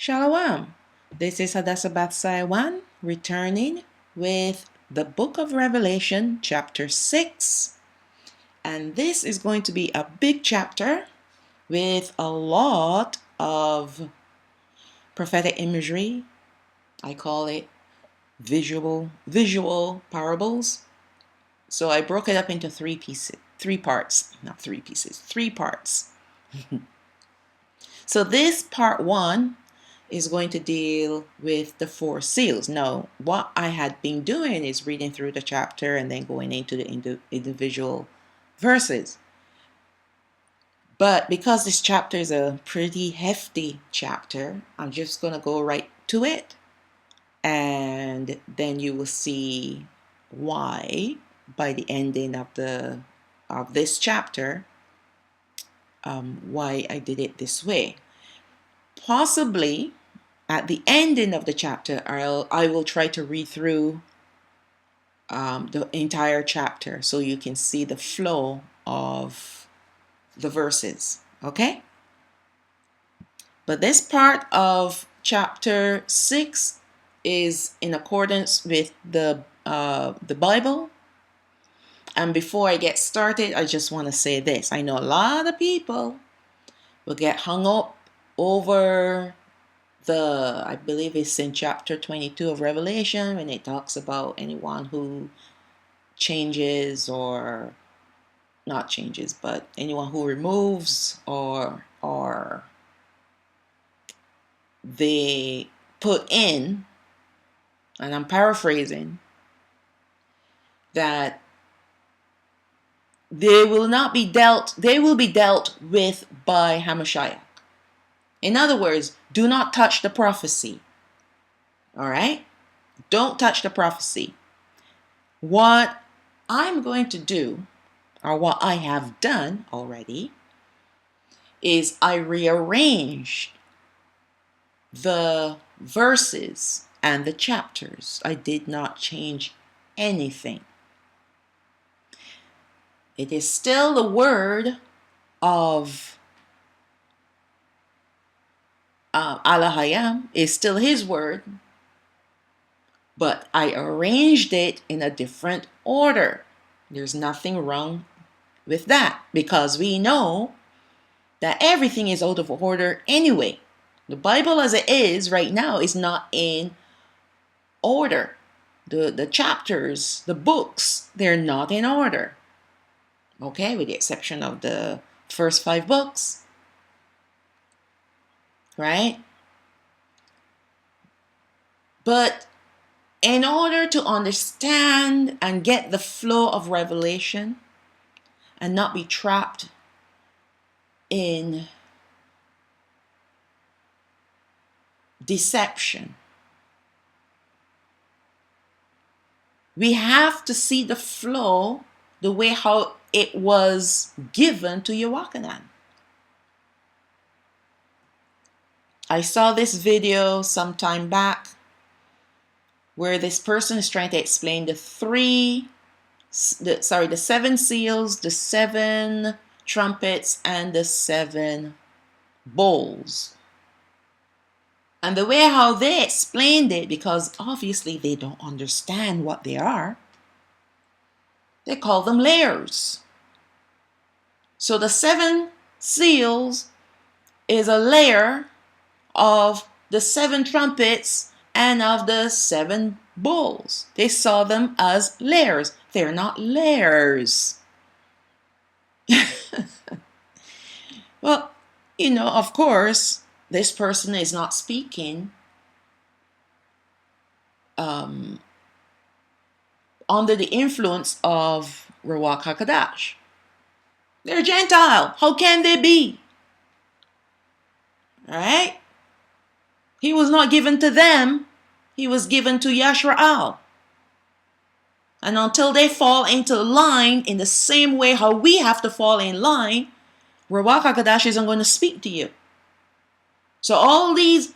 Shalom. This is Hadassah Bathsai returning with the book of Revelation, chapter 6. And this is going to be a big chapter with a lot of prophetic imagery. I call it visual parables. So I broke it up into three parts. So this part 1 is going to deal with the 4 seals. Now, what I had been doing is reading through the chapter and then going into the individual verses. But because this chapter is a pretty hefty chapter, I'm just going to go right to it. And then you will see why by the ending of this chapter, why I did it this way. Possibly at the ending of the chapter, I will try to read through the entire chapter so you can see the flow of the verses, okay? But this part of chapter 6 is in accordance with the Bible. And before I get started, I just want to say this. I know a lot of people will get hung up over I believe it's in chapter 22 of Revelation when it talks about anyone who changes or not changes, but anyone who removes or they put in, and I'm paraphrasing, that they will be dealt with by Hamashiach. In other words, do not touch the prophecy. All right? Don't touch the prophecy. What I'm going to do, or what I have done already, is I rearranged the verses and the chapters. I did not change anything. It is still the word of Alahayam, is still his word, but I arranged it in a different order. There's nothing wrong with that because we know that everything is out of order anyway. The Bible as it is right now is not in order. The chapters, the books, they're not in order. Okay, with the exception of the first 5 books. Right? But in order to understand and get the flow of revelation and not be trapped in deception, we have to see the flow the way how it was given to Yochanan. I saw this video some time back where this person is trying to explain the 7 seals, the 7 trumpets, and the 7 bowls. And the way how they explained it, because obviously they don't understand what they are, they call them layers. So the 7 seals is a layer of the 7 trumpets and of the 7 bowls. They saw them as layers. They're not layers. Well, of course, this person is not speaking under the influence of Ruach HaKodesh. They're Gentile. How can they be? All right? He was not given to them. He was given to Yashrael. And until they fall into line in the same way how we have to fall in line, Ruach HaKodesh isn't going to speak to you. So all these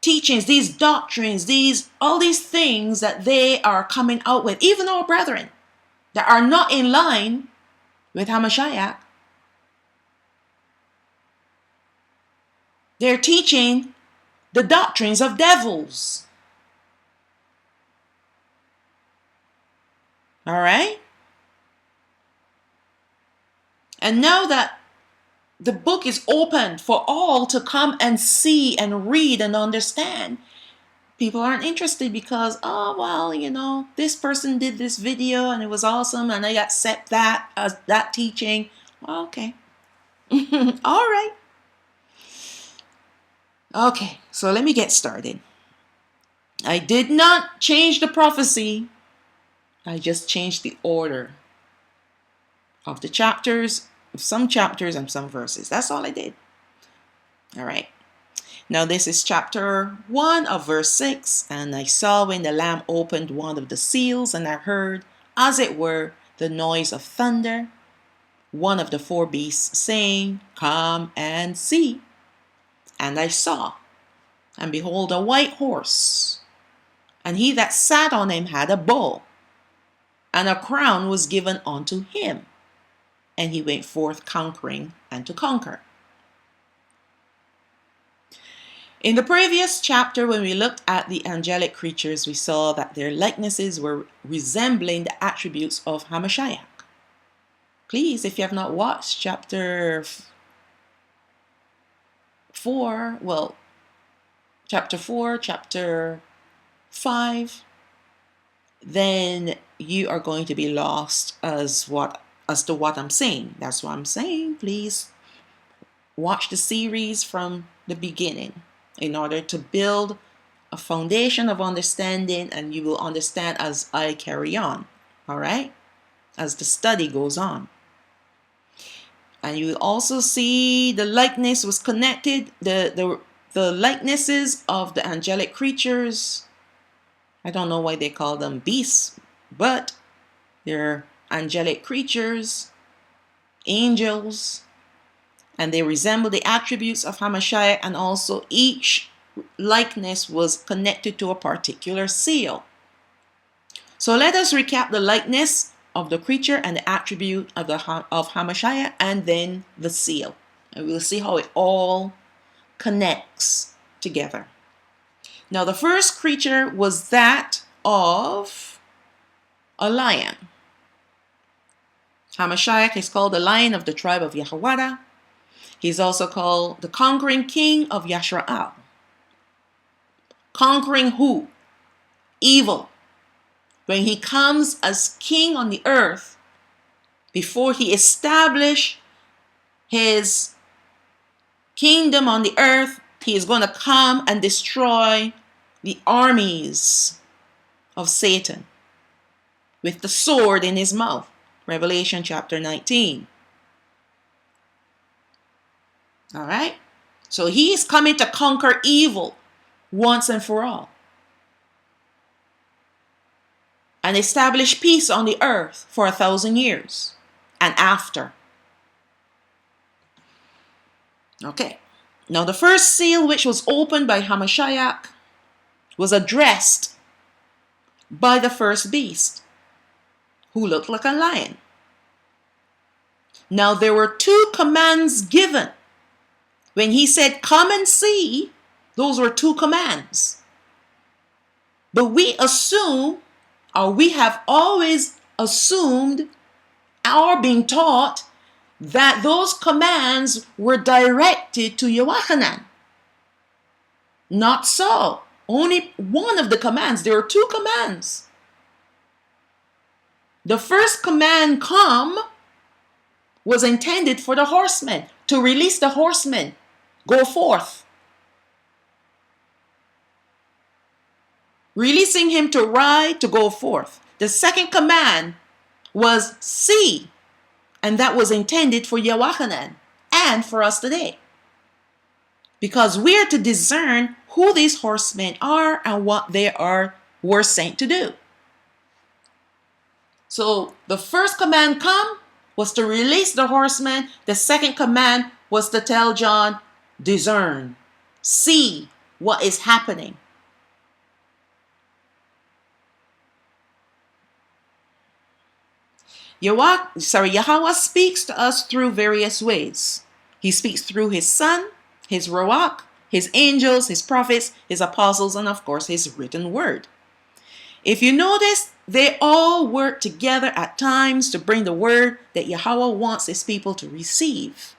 teachings, these doctrines, all these things that they are coming out with, even our brethren that are not in line with Hamashiach, They're teaching the doctrines of devils. All right? And now that the book is open for all to come and see and read and understand, people aren't interested because, oh, well, this person did this video and it was awesome and I accept that as that teaching. Well, okay. All right. Okay, so let me get started. I did not change the prophecy. I just changed the order of the chapters, some chapters and some verses. That's all I did. All right. Now this is chapter 1 of verse 6. And I saw when the Lamb opened one of the seals, and I heard, as it were, the noise of thunder, one of the four beasts saying, Come and see. And I saw, and behold, a white horse, and he that sat on him had a bow, and a crown was given unto him, and he went forth conquering and to conquer. In the previous chapter, when we looked at the angelic creatures, we saw that their likenesses were resembling the attributes of Hamashiach. Please, if you have not watched chapter 4, chapter 5, then you are going to be lost as to what I'm saying. That's what I'm saying. Please watch the series from the beginning in order to build a foundation of understanding, and you will understand as I carry on, all right, as the study goes on. And you will also see the likeness was connected, the likenesses of the angelic creatures. I don't know why they call them beasts, but they're angelic creatures, angels, and they resemble the attributes of Hamashiach, and also each likeness was connected to a particular seal. So let us recap the likeness of the creature and the attribute of Hamashiach, and then the seal. And we'll see how it all connects together. Now the first creature was that of a lion. Hamashiach is called the Lion of the tribe of Yehoiada. He's also called the conquering king of Yashrael. Conquering who? Evil. When he comes as king on the earth, before he establishes his kingdom on the earth, he is going to come and destroy the armies of Satan with the sword in his mouth. Revelation chapter 19. All right? So he is coming to conquer evil once and for all, and establish peace on the earth for 1,000 years and after. Okay. Now the first seal, which was opened by Hamashiach, was addressed by the first beast, who looked like a lion. Now there were two commands given. When he said, come and see, those were two commands. But we assume, or we have always assumed, or been taught, that those commands were directed to Yohanan. Not so. Only one of the commands. There were two commands. The first command, come, was intended for the horsemen, to release the horsemen. Go forth. Releasing him to ride, to go forth. The second command was see, and that was intended for Yohanan and for us today. Because we are to discern who these horsemen are and what they were sent to do. So the first command, come, was to release the horsemen. The second command was to tell John, discern, see what is happening. Yahweh speaks to us through various ways. He speaks through his son, his Ruach, his angels, his prophets, his apostles, and of course his written word. If you notice, they all work together at times to bring the word that Yahweh wants his people to receive.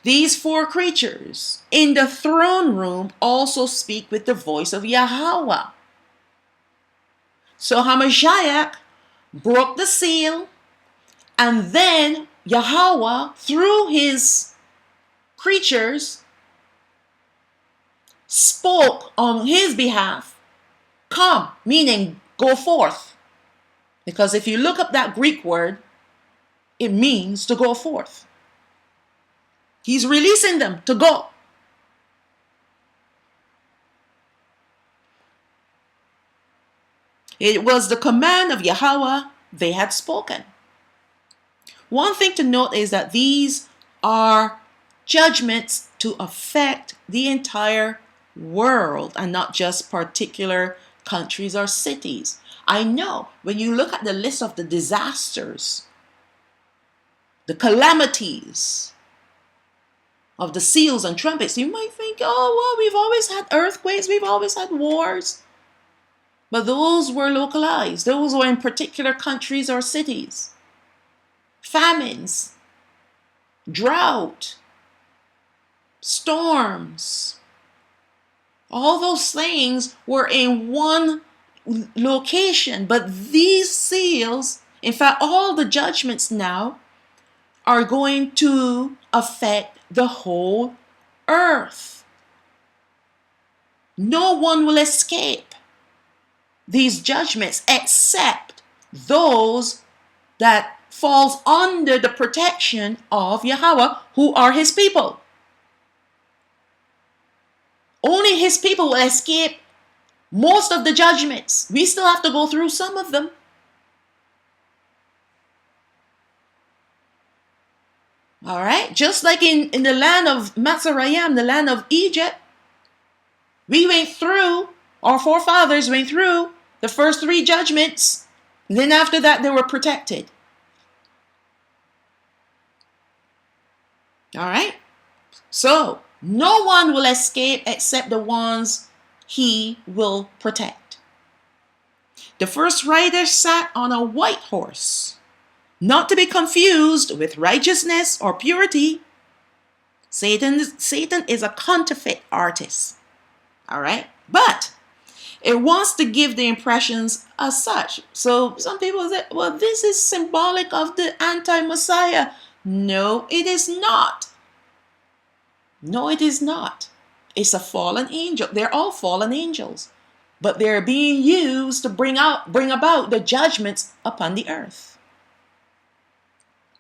These four creatures in the throne room also speak with the voice of Yahweh. So Hamashiach broke the seal, and then Yahweh, through his creatures, spoke on his behalf. Come, meaning go forth. Because if you look up that Greek word, it means to go forth. He's releasing them to go. It was the command of Yahweh they had spoken. One thing to note is that these are judgments to affect the entire world and not just particular countries or cities. I know when you look at the list of the disasters, the calamities of the seals and trumpets, you might think, oh, well, we've always had earthquakes, we've always had wars. But those were localized. Those were in particular countries or cities. Famines, drought, storms. All those things were in one location. But these seals, in fact, all the judgments now are going to affect the whole earth. No one will escape these judgments except those that falls under the protection of Yahweh, who are his people. Only his people will escape most of the judgments. We still have to go through some of them. All right, just like in the land of Matzarayim, the land of Egypt, we went through, our forefathers went through the first three judgments. Then after that, they were protected. All right, so no one will escape except the ones he will protect. The first rider sat on a white horse, not to be confused with righteousness or purity. Satan is a counterfeit artist. All right, but it wants to give the impressions as such. So some people say, well, this is symbolic of the anti-Messiah. No, it is not. No, it is not. It's a fallen angel. They're all fallen angels. But they're being used to bring about the judgments upon the earth.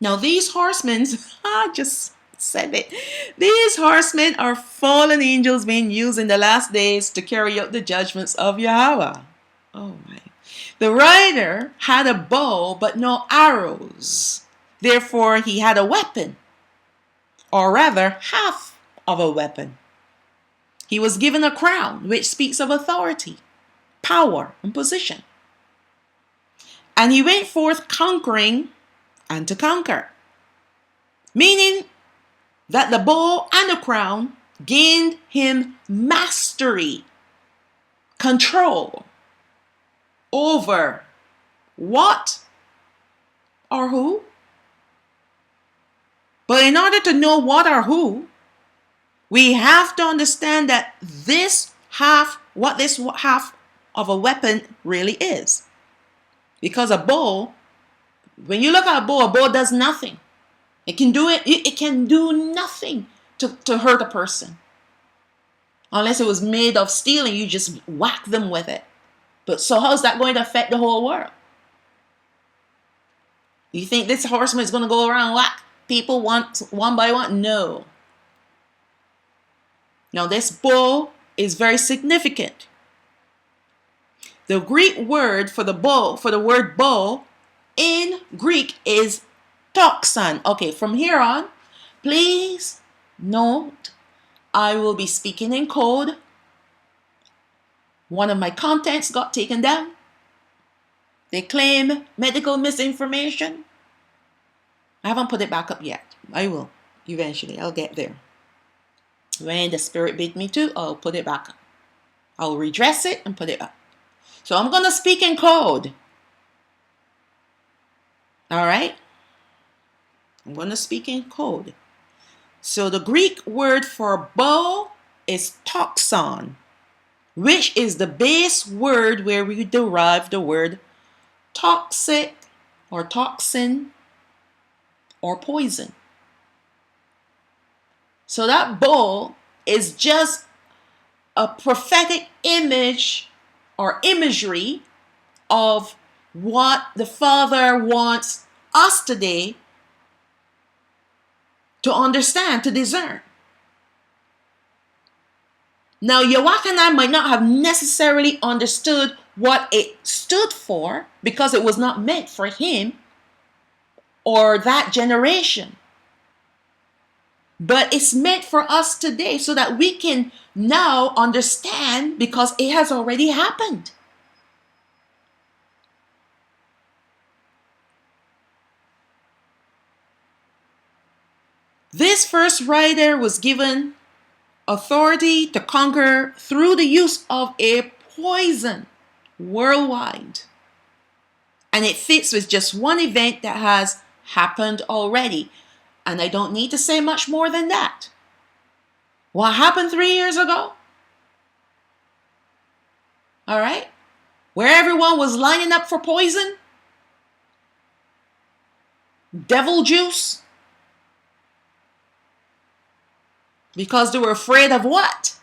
Now these horsemen, I just said it. These horsemen are fallen angels being used in the last days to carry out the judgments of Yahweh. Oh my. The rider had a bow but no arrows. Therefore he had a weapon, or rather half of a weapon. He was given a crown which speaks of authority, power, and position. And he went forth conquering and to conquer. Meaning that the bow and the crown gained him mastery, control over what or who. But in order to know what or who, we have to understand that what this half of a weapon really is. Because a bow, when you look at a bow does nothing. It can do nothing to hurt a person. Unless it was made of steel and you just whack them with it. But so how is that going to affect the whole world? You think this horseman is going to go around and whack people one by one? No. Now this bow is very significant. The Greek word for the word bow in Greek is toxan. Okay, from here on, please note, I will be speaking in code. One of my contents got taken down. They claim medical misinformation. I haven't put it back up yet. I will eventually. I'll get there. When the Spirit bid me to, I'll put it back. I'll redress it and put it up. So I'm going to speak in code. All right? I'm going to speak in code. So the Greek word for bow is toxon, which is the base word where we derive the word toxic or toxin or poison. So that bow is just a prophetic image or imagery of what the Father wants us today to understand, to discern. Now, Yochanan might not have necessarily understood what it stood for because it was not meant for him or that generation. But it's meant for us today so that we can now understand because it has already happened. This first writer was given authority to conquer through the use of a poison worldwide. And it fits with just one event that has happened already. And I don't need to say much more than that. What happened 3 years ago? All right? Where everyone was lining up for poison? Devil juice? Because they were afraid of what?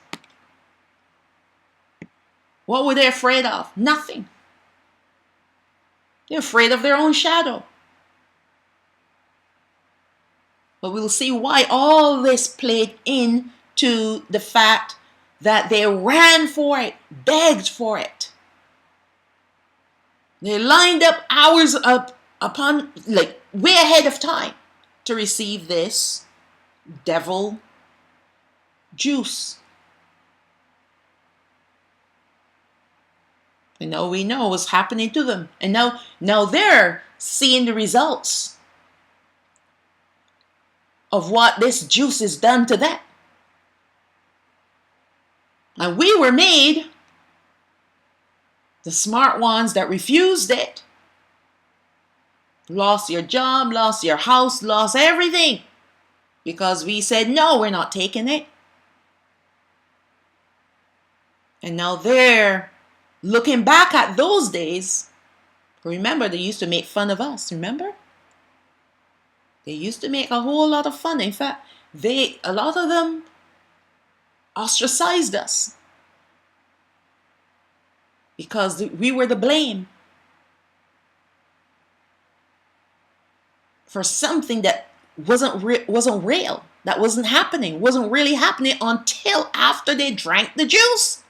What were they afraid of? Nothing. They're afraid of their own shadow. But we'll see why all this played into the fact that they ran for it, begged for it. They lined up hours upon, like way ahead of time to receive this devil juice. And now we know what's happening to them. And now they're seeing the results of what this juice has done to them. And we were made the smart ones that refused it. Lost your job, lost your house, lost everything. Because we said, no, we're not taking it. And now they're looking back at those days. Remember, they used to make fun of us, remember? They used to make a whole lot of fun. In fact, a lot of them ostracized us because we were the blame for something that wasn't real, that wasn't happening, wasn't really happening until after they drank the juice.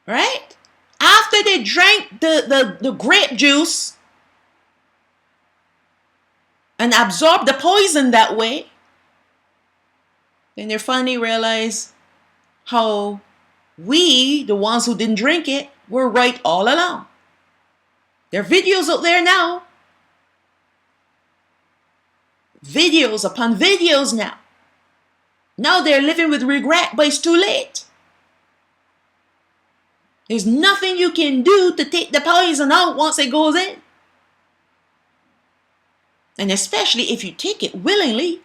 Right? After they drank the grape juice and absorbed the poison that way, then they finally realized how we, the ones who didn't drink it, were right all along. There are videos out there now. Videos upon videos now. Now they're living with regret, but it's too late. There's nothing you can do to take the poison out once it goes in. And especially if you take it willingly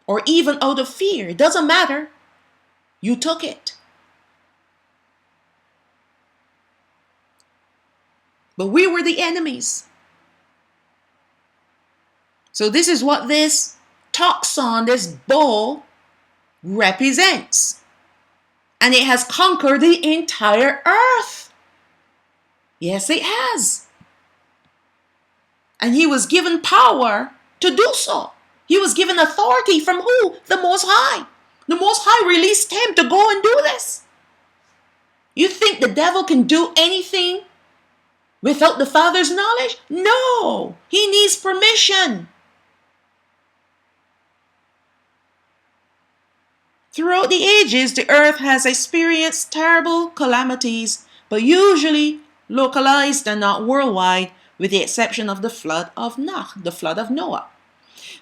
or even out of fear. It doesn't matter. You took it. But we were the enemies. So this is what this toxon, this bowl, represents. And it has conquered the entire earth. Yes, it has. And he was given power to do so. He was given authority from who? The Most High. The Most High released him to go and do this. You think the devil can do anything without the Father's knowledge? No. He needs permission. Throughout the ages, the earth has experienced terrible calamities, but usually localized and not worldwide, with the exception of the flood of Noah.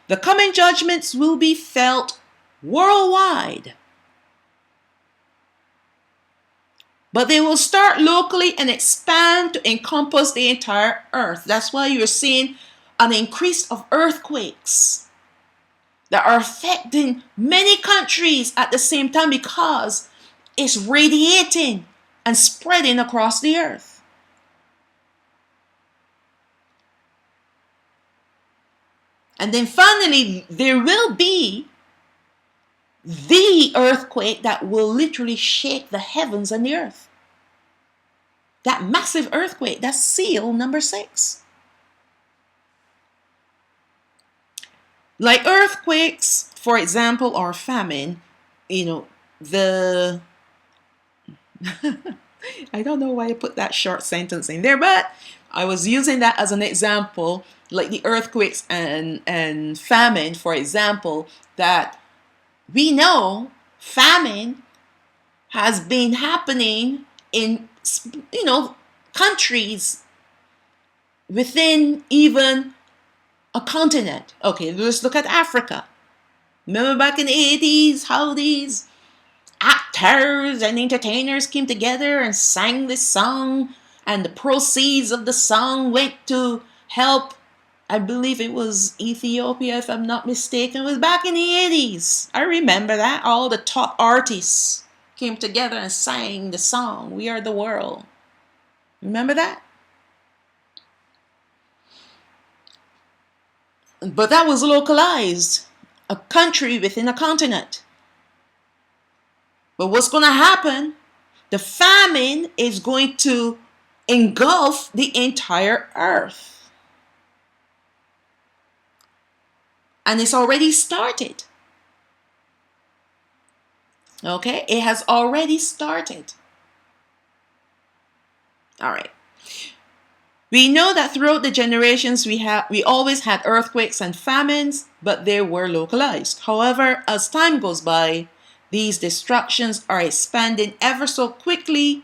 The coming judgments will be felt worldwide, but they will start locally and expand to encompass the entire earth. That's why you're seeing an increase of earthquakes that are affecting many countries at the same time, because it's radiating and spreading across the earth. And then finally, there will be the earthquake that will literally shake the heavens and the earth. That massive earthquake, that's seal number 6. Like earthquakes, for example, or famine, the I don't know why I put that short sentence in there, but I was using that as an example, like the earthquakes and famine, for example, that we know famine has been happening in, countries within even a continent. Okay, let's look at Africa. Remember back in the 80s how these actors and entertainers came together and sang this song, and the proceeds of the song went to help, I believe it was Ethiopia, if I'm not mistaken. It was back in the 80s. I remember that. All the top artists came together and sang the song, We Are the World. Remember that? But that was localized, a country within a continent. But what's going to happen? The famine is going to engulf the entire earth. And it's already started. Okay? It has already started. All right. We know that throughout the generations we always had earthquakes and famines, but they were localized. However, as time goes by, these destructions are expanding ever so quickly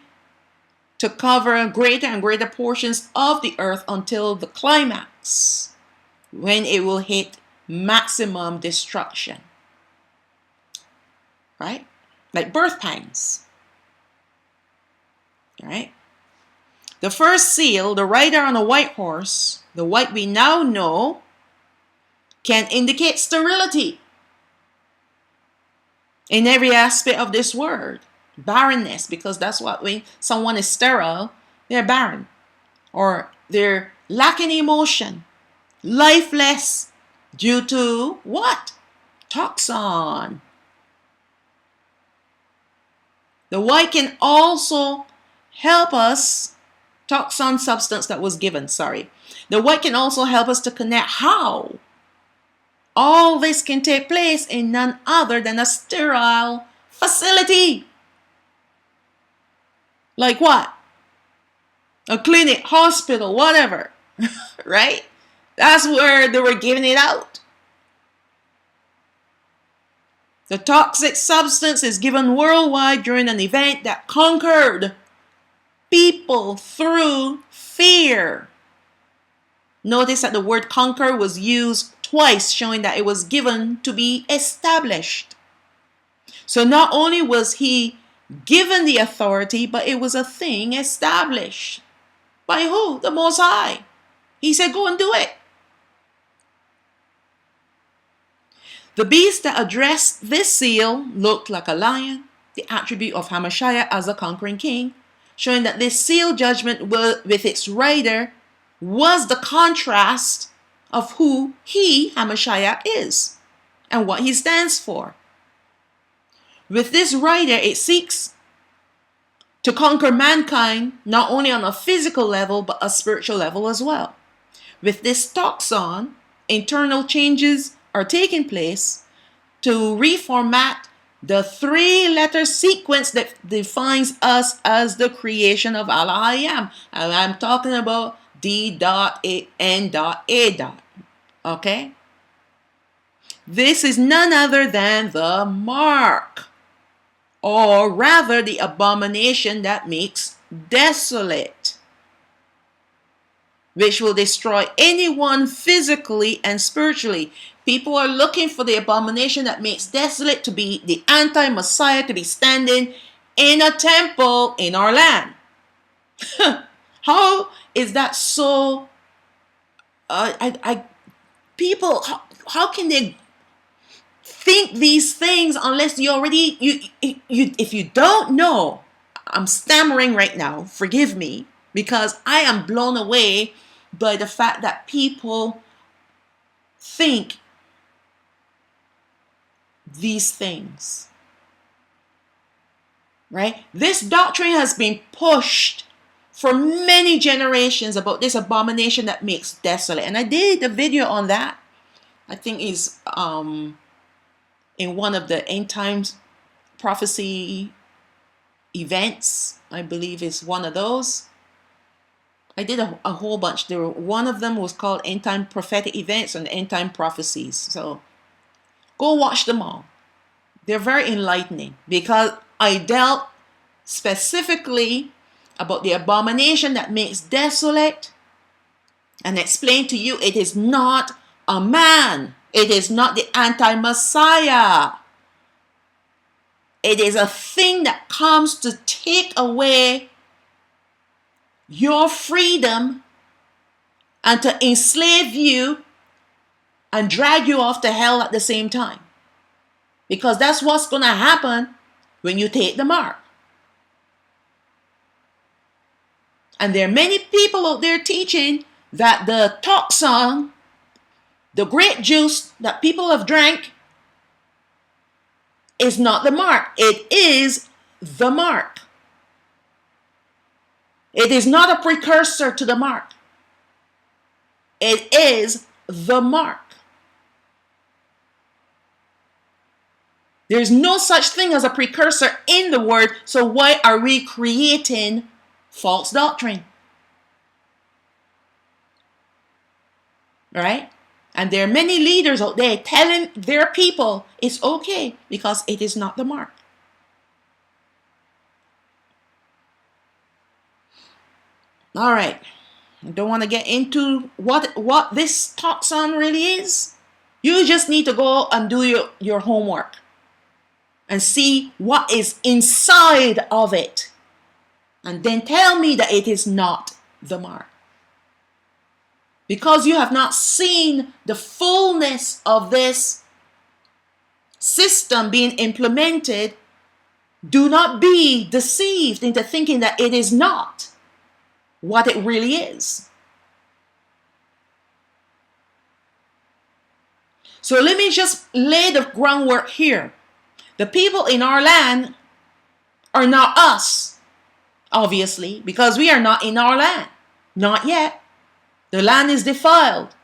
to cover greater and greater portions of the earth until the climax, when it will hit maximum destruction. Right? Like birth pangs. Right? The first seal, the rider on a white horse, the white we now know, can indicate sterility in every aspect of this word. Barrenness, because that's what, when someone is sterile, they're barren. Or they're lacking emotion, lifeless, due to what? Toxin. The white can also help us, toxin substance that was given, sorry. The white can also help us to connect how all this can take place in none other than a sterile facility. Like what? A clinic, hospital, whatever. Right? That's where they were giving it out. The toxic substance is given worldwide during an event that conquered people through fear. Notice that the word conquer was used twice, showing that it was given to be established. So not only was he given the authority, but it was a thing established. By who? The Most High. He said, go and do it. The beast that addressed this seal looked like a lion, the attribute of Hamashiach as a conquering king, showing that this seal judgment with its rider was the contrast of who he, Hamashiach, is and what he stands for. With this rider, it seeks to conquer mankind not only on a physical level but a spiritual level as well. With this toxin, internal changes are taking place to reformat the 3-letter sequence that defines us as the creation of Allah. And I'm talking about D.N.A. Okay? This is none other than the mark, or rather the abomination that makes desolate. which will destroy anyone physically and spiritually. People are looking for the abomination that makes desolate to be the anti-Messiah, to be standing in a temple in our land. How is that so? People, how can they think these things unless you already if you don't know? I'm stammering right now. Forgive me, because I am blown away by the fact that people think these things. Right? This doctrine has been pushed for many generations about this abomination that makes desolate. And I did a video on that. I think is in one of the end times prophecy events. I believe is one of those. I did a whole bunch. One of them was called End Time Prophetic Events and End Time Prophecies. So go watch them all. They're very enlightening, because I dealt specifically about the abomination that makes desolate and explained to you it is not a man. It is not the anti-Messiah. It is a thing that comes to take away your freedom and to enslave you and drag you off to hell at the same time. Because that's what's going to happen when you take the mark. And there are many people out there teaching that the toxin, the grape juice that people have drank, is not the mark. It is the mark. It is not a precursor to the mark. It is the mark. There's no such thing as a precursor in the word, so why are we creating false doctrine? Right? And there are many leaders out there telling their people it's okay because it is not the mark. All right. I don't want to get into what this toxin really is. You just need to go and do your homework and see what is inside of it. And then tell me that it is not the mark. Because you have not seen the fullness of this system being implemented, do not be deceived into thinking that it is not what it really is. So let me just lay the groundwork here. The people in our land are not us, obviously, because we are not in our land. Not yet. The land is defiled.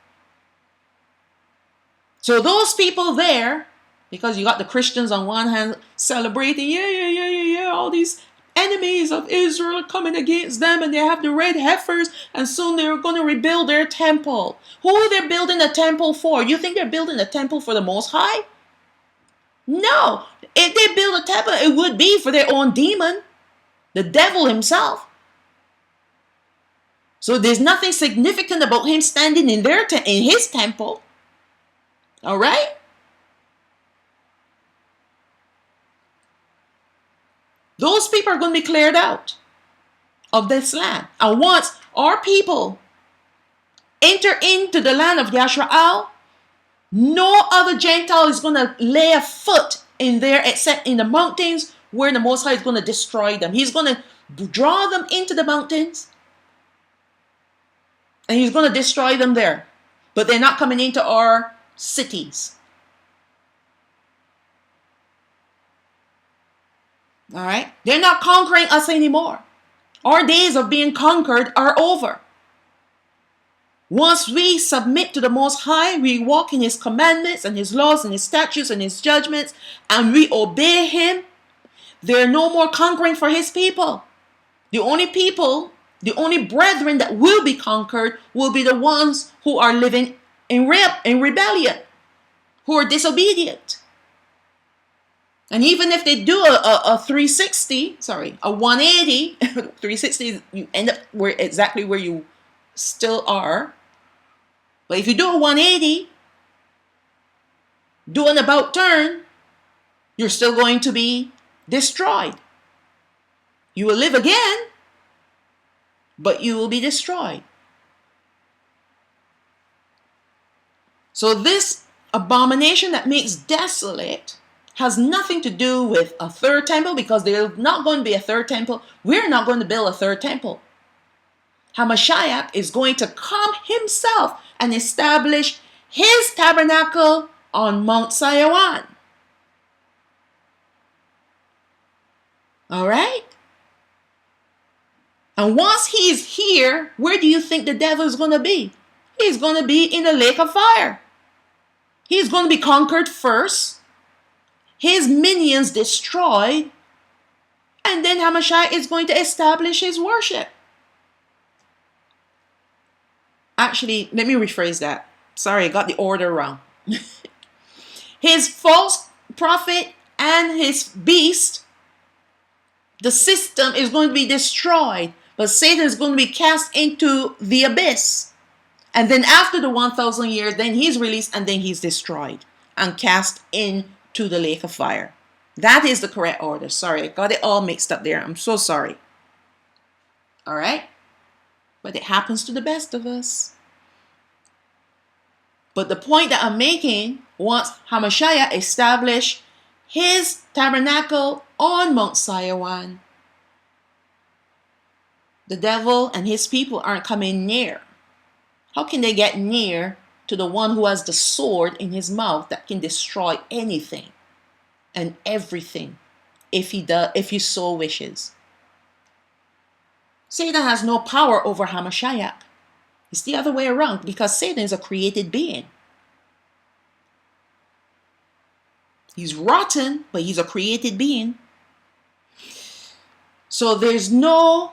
So those people there, because you got the Christians on one hand celebrating, yeah, all these enemies of Israel are coming against them, and they have the red heifers, and soon they're going to rebuild their temple. Who are they building a temple for? You think they're building a temple for the Most High? No. If they build a temple, it would be for their own demon, the devil himself. So there's nothing significant about him standing in his temple. All right? Those people are going to be cleared out of this land. And once our people enter into the land of Yashrael, no other Gentile is going to lay a foot in there except in the mountains where the Most High is going to destroy them. He's going to draw them into the mountains and he's going to destroy them there. But they're not coming into our cities. All right? They're not conquering us anymore. Our days of being conquered are over. Once we submit to the Most High, we walk in His commandments and His laws and His statutes and His judgments, and we obey Him, there are no more conquering for His people. The only brethren that will be conquered will be the ones who are living in rebellion, who are disobedient. And even if they do a 180, 360, you end up exactly where you still are. But if you do a 180, do an about turn, you're still going to be destroyed. You will live again, but you will be destroyed. So this abomination that makes desolate has nothing to do with a third temple, because there's not going to be a third temple. We're not going to build a third temple. Hamashiach is going to come himself and establish his tabernacle on Mount Sinai. All right? And once he's here, where do you think the devil is going to be? He's going to be in the lake of fire. He's going to be conquered first, his minions destroyed, and then Hamashiach is going to establish his worship. Actually, let me rephrase that. Sorry, I got the order wrong. His false prophet and his beast, the system is going to be destroyed, but Satan is going to be cast into the abyss. And then after the 1,000 years, then he's released and then he's destroyed and cast into the lake of fire. That is the correct order. Sorry, I got it all mixed up there. I'm so sorry. All right? But it happens to the best of us. But the point that I'm making, once Hamashiach established his tabernacle on Mount Sinai, the devil and his people aren't coming near. How can they get near to the one who has the sword in his mouth that can destroy anything and everything if he so wishes? Satan has no power over Hamashiach. It's the other way around, because Satan is a created being. He's rotten, but he's a created being. So there's no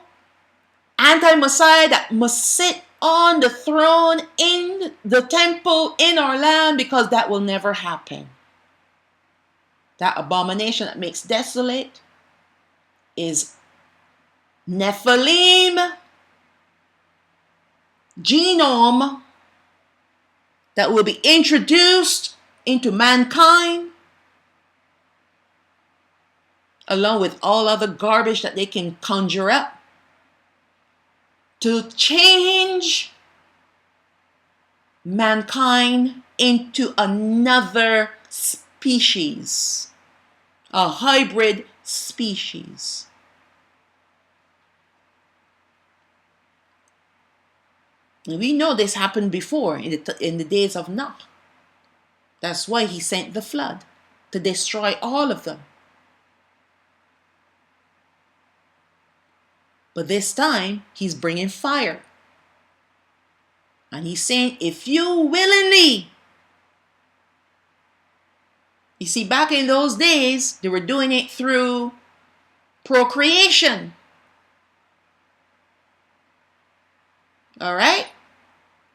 anti-Messiah that must sit on the throne in the temple in our land, because that will never happen. That abomination that makes desolate is Nephilim genome that will be introduced into mankind, along with all other garbage that they can conjure up, to change mankind into another species, a hybrid species. And we know this happened before in the days of Noah. That's why he sent the flood, to destroy all of them. But this time, he's bringing fire. And he's saying, if you willingly. You see, back in those days, they were doing it through procreation. All right?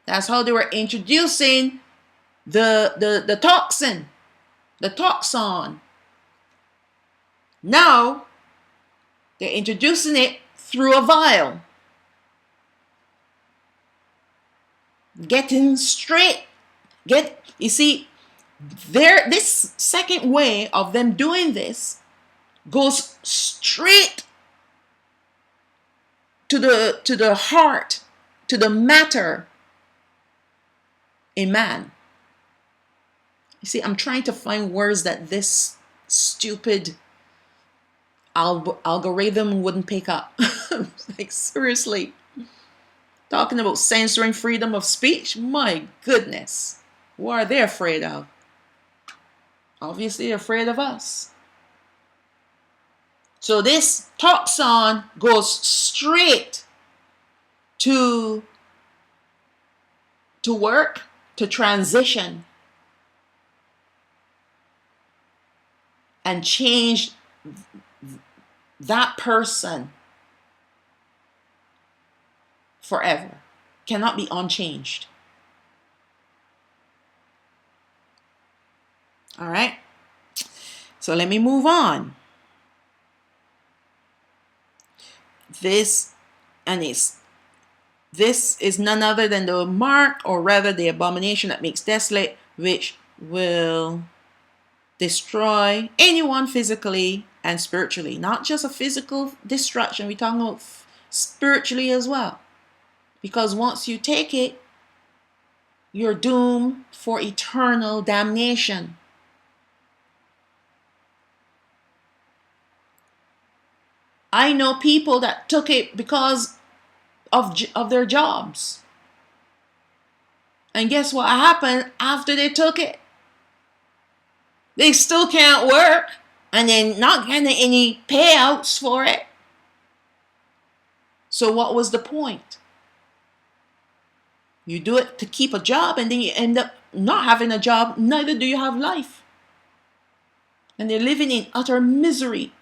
That's how they were introducing the toxin, the toxon. Now, they're introducing it through a vial. Getting straight. You see, this second way of them doing this goes straight to the heart, to the matter in man. You see, I'm trying to find words that this stupid algorithm wouldn't pick up. Like, seriously. Talking about censoring freedom of speech? My goodness. What are they afraid of? Obviously afraid of us. So this toxon goes straight to work, to transition, and change that person forever. Cannot be unchanged. All right. So let me move on. This, and it's This is none other than the mark, or rather the abomination that makes desolate, which will destroy anyone physically and spiritually. Not just a physical destruction, we're talking about spiritually as well. Because once you take it, you're doomed for eternal damnation. I know people that took it because of their jobs. And guess what happened after they took it? They still can't work, and they're not getting any payouts for it. So what was the point? You do it to keep a job, and then you end up not having a job, neither do you have life. And they're living in utter misery.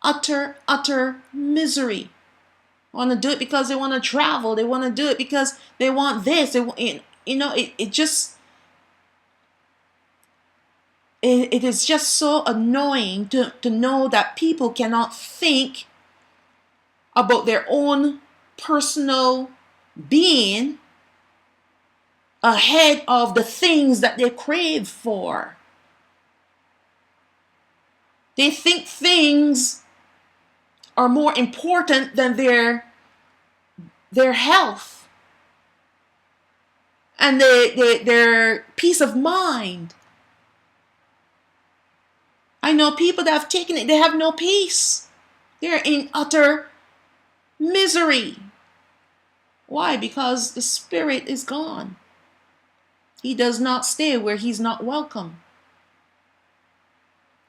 Utter misery. Want to do it because they want to travel. They want to do it because they want this. It is just so annoying to know that people cannot think about their own personal being ahead of the things that they crave for. They think things are more important than their health and their peace of mind. I know people that have taken it, they have no peace. They're in utter misery. Why? Because the Spirit is gone. He does not stay where he's not welcome.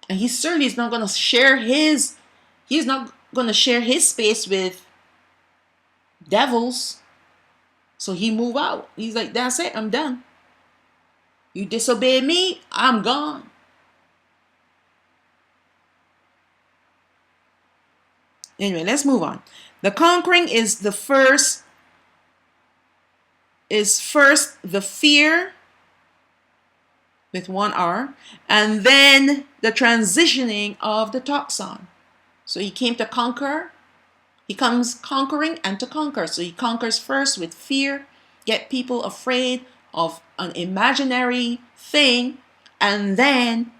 And he certainly is not going to share his space with devils. So he move out. He's like, that's it, I'm done. You disobey me, I'm gone. Anyway, let's move on. The conquering is first the fear with one R, and then the transitioning of the toxon. So he came to conquer. He comes conquering and to conquer. So he conquers first with fear, get people afraid of an imaginary thing, and then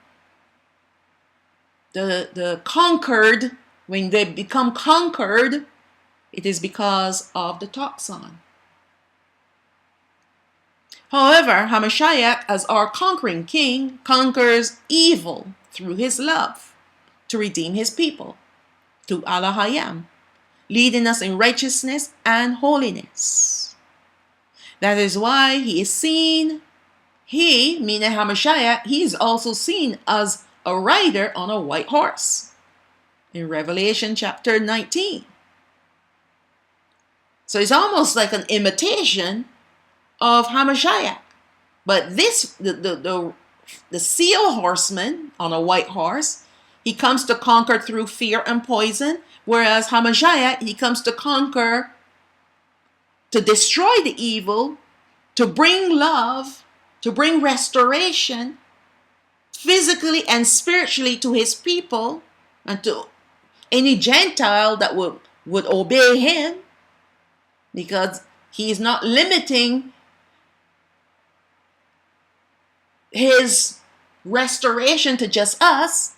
the conquered, when they become conquered, it is because of the toxon. However, Hamashiach, as our conquering king, conquers evil through his love to redeem his people, to Allah Hayam, leading us in righteousness and holiness. That is why he is seen, meaning Hamashiach, he is also seen as a rider on a white horse in Revelation chapter 19. So it's almost like an imitation of Hamashiach. But this, the seal horseman on a white horse, he comes to conquer through fear and poison, whereas Hamashiach, he comes to conquer, to destroy the evil, to bring love, to bring restoration, physically and spiritually to his people, and to any Gentile that would obey him, because he is not limiting his restoration to just us.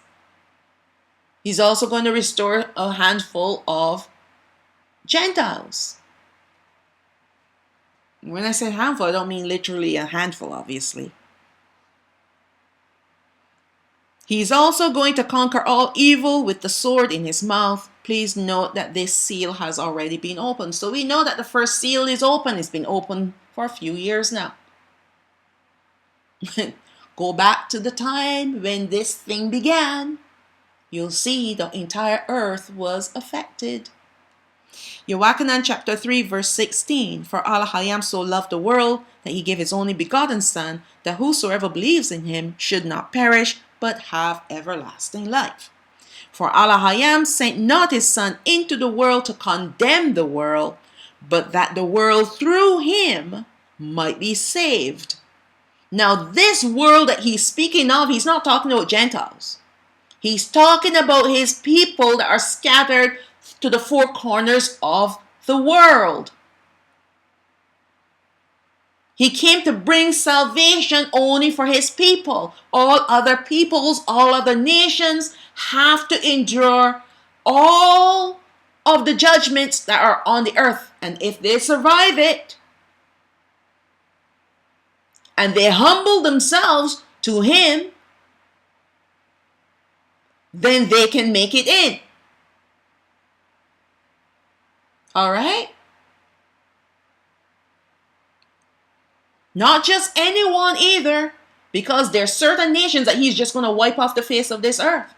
He's also going to restore a handful of Gentiles. When I say handful, I don't mean literally a handful, obviously. He's also going to conquer all evil with the sword in his mouth. Please note that this seal has already been opened. So we know that the first seal is open. It's been open for a few years now. Go back to the time when this thing began. You'll see the entire earth was affected. Yochanan chapter 3 verse 16. For Allah Hayam so loved the world that he gave his only begotten Son, that whosoever believes in him should not perish, but have everlasting life. For Allah Hayam sent not his Son into the world to condemn the world, but that the world through him might be saved. Now this world that he's speaking of, he's not talking about Gentiles. He's talking about his people that are scattered to the four corners of the world. He came to bring salvation only for his people. All other peoples, all other nations have to endure all of the judgments that are on the earth. And if they survive it and they humble themselves to him, then they can make it in. All right? Not just anyone either, because there's certain nations that he's just going to wipe off the face of this earth.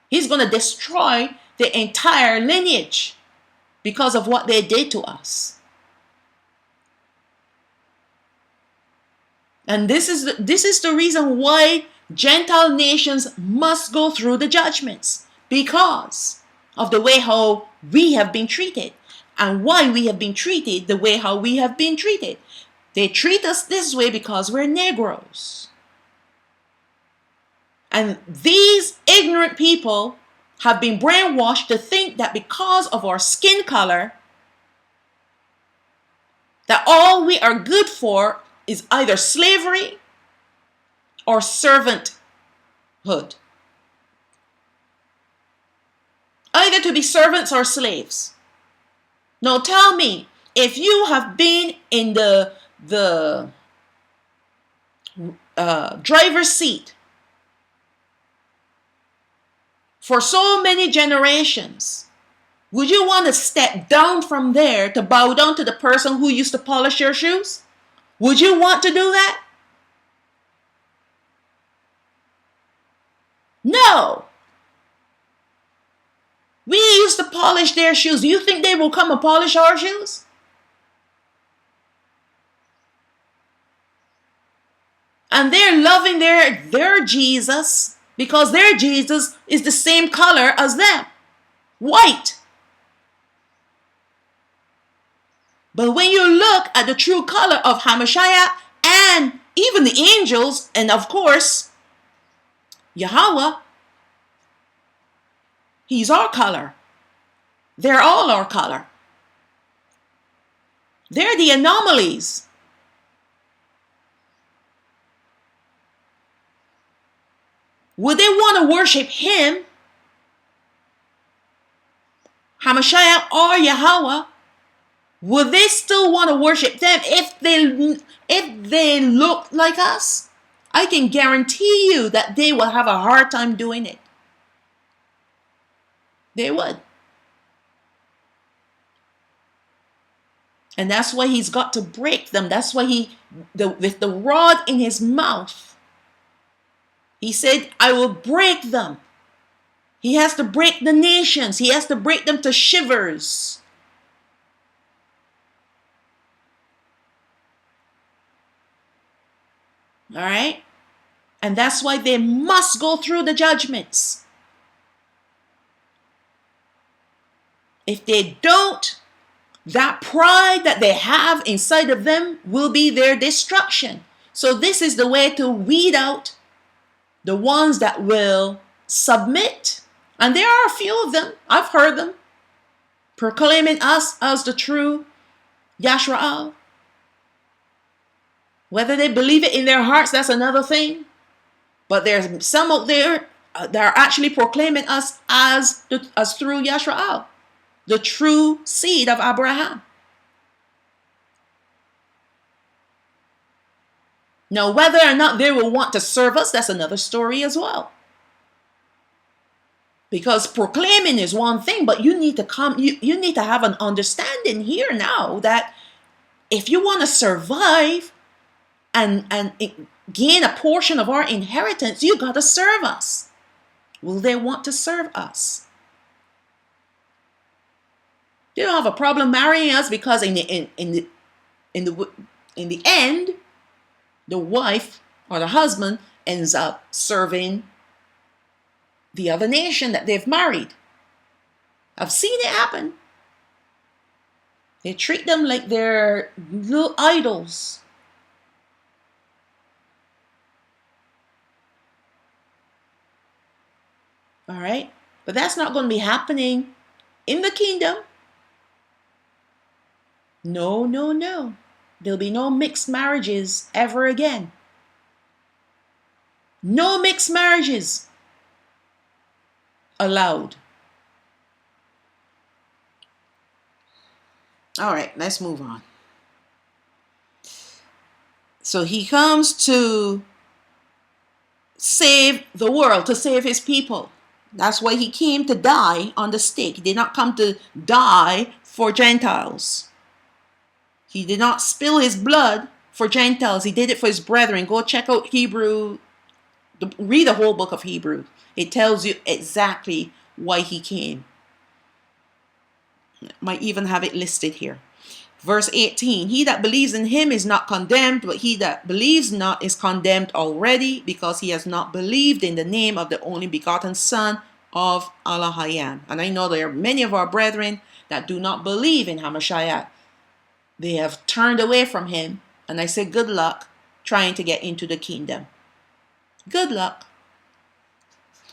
He's going to destroy the entire lineage because of what they did to us. And this is the reason why Gentile nations must go through the judgments, because of the way how we have been treated, and why we have been treated the way how we have been treated. They treat us this way because we're Negroes. And these ignorant people have been brainwashed to think that because of our skin color, that all we are good for is either slavery or servanthood. Either to be servants or slaves. Now tell me, if you have been in the driver's seat for so many generations, would you want to step down from there to bow down to the person who used to polish your shoes? Would you want to do that? No. We used to polish their shoes. Do you think they will come and polish our shoes? And they're loving their Jesus because their Jesus is the same color as them. White. But when you look at the true color of Hamashiach and even the angels, and of course, Yahweh, he's our color. They're all our color. They're the anomalies. Would they want to worship him, Hamashiach or Yahweh? Would they still want to worship them if they look like us? I can guarantee you that they will have a hard time doing it. They would. And that's why he's got to break them. That's why with the rod in his mouth, he said, I will break them. He has to break the nations. He has to break them to shivers. All right? And that's why they must go through the judgments. If they don't, that pride that they have inside of them will be their destruction. So this is the way to weed out the ones that will submit. And there are a few of them, I've heard them, proclaiming us as the true Yashrael. Whether they believe it in their hearts, that's another thing. But there's some out there that are actually proclaiming us as through Yashrael, the true seed of Abraham. Now, whether or not they will want to serve us, that's another story as well. Because proclaiming is one thing, but you need to have an understanding here now that if you want to survive and gain a portion of our inheritance, you got to serve us. Will they want to serve us? They don't have a problem marrying us because in the end, the wife or the husband ends up serving the other nation that they've married. I've seen it happen. They treat them like they're little idols. All right? But that's not going to be happening in the kingdom. No, no, no. There'll be no mixed marriages ever again. No mixed marriages allowed. All right, let's move on. So he comes to save the world, to save his people. That's why he came to die on the stake. He did not come to die for Gentiles. He did not spill his blood for Gentiles. He did it for his brethren. Go check out Hebrew. Read the whole book of Hebrew. It tells you exactly why he came. Might even have it listed here. Verse 18, he that believes in him is not condemned, but he that believes not is condemned already, because he has not believed in the name of the only begotten Son of Allahayam. And I know there are many of our brethren that do not believe in Hamashiach. They have turned away from him, and I say good luck trying to get into the kingdom. Good luck.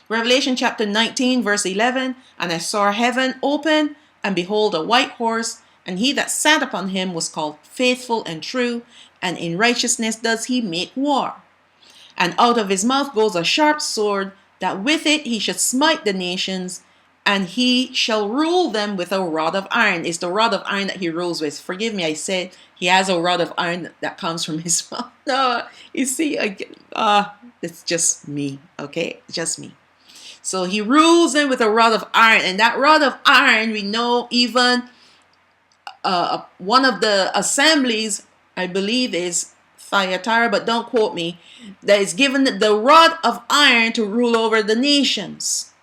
Revelation chapter 19, verse 11, and I saw heaven open, and behold, a white horse, and he that sat upon him was called Faithful and True, and in righteousness does he make war. And out of his mouth goes a sharp sword, that with it he should smite the nations, and he shall rule them with a rod of iron. It's the rod of iron that he rules with. Forgive me, I said he has a rod of iron that comes from his mouth. No, you see, it's just me, okay? Just me. So he rules them with a rod of iron, and that rod of iron, we know even one of the assemblies, I believe, is Thyatira, but don't quote me, that is given the rod of iron to rule over the nations.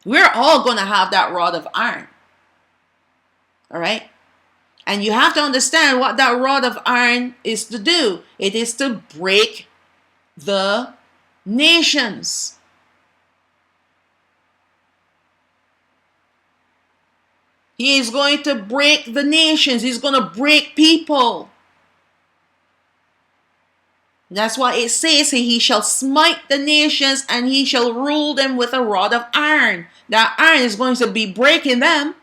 We're all going to have that rod of iron. All right? And you have to understand what that rod of iron is to do. It is to break the nations. He is going to break the nations. He's going to break people. That's why it says he shall smite the nations and he shall rule them with a rod of iron. That iron is going to be breaking them.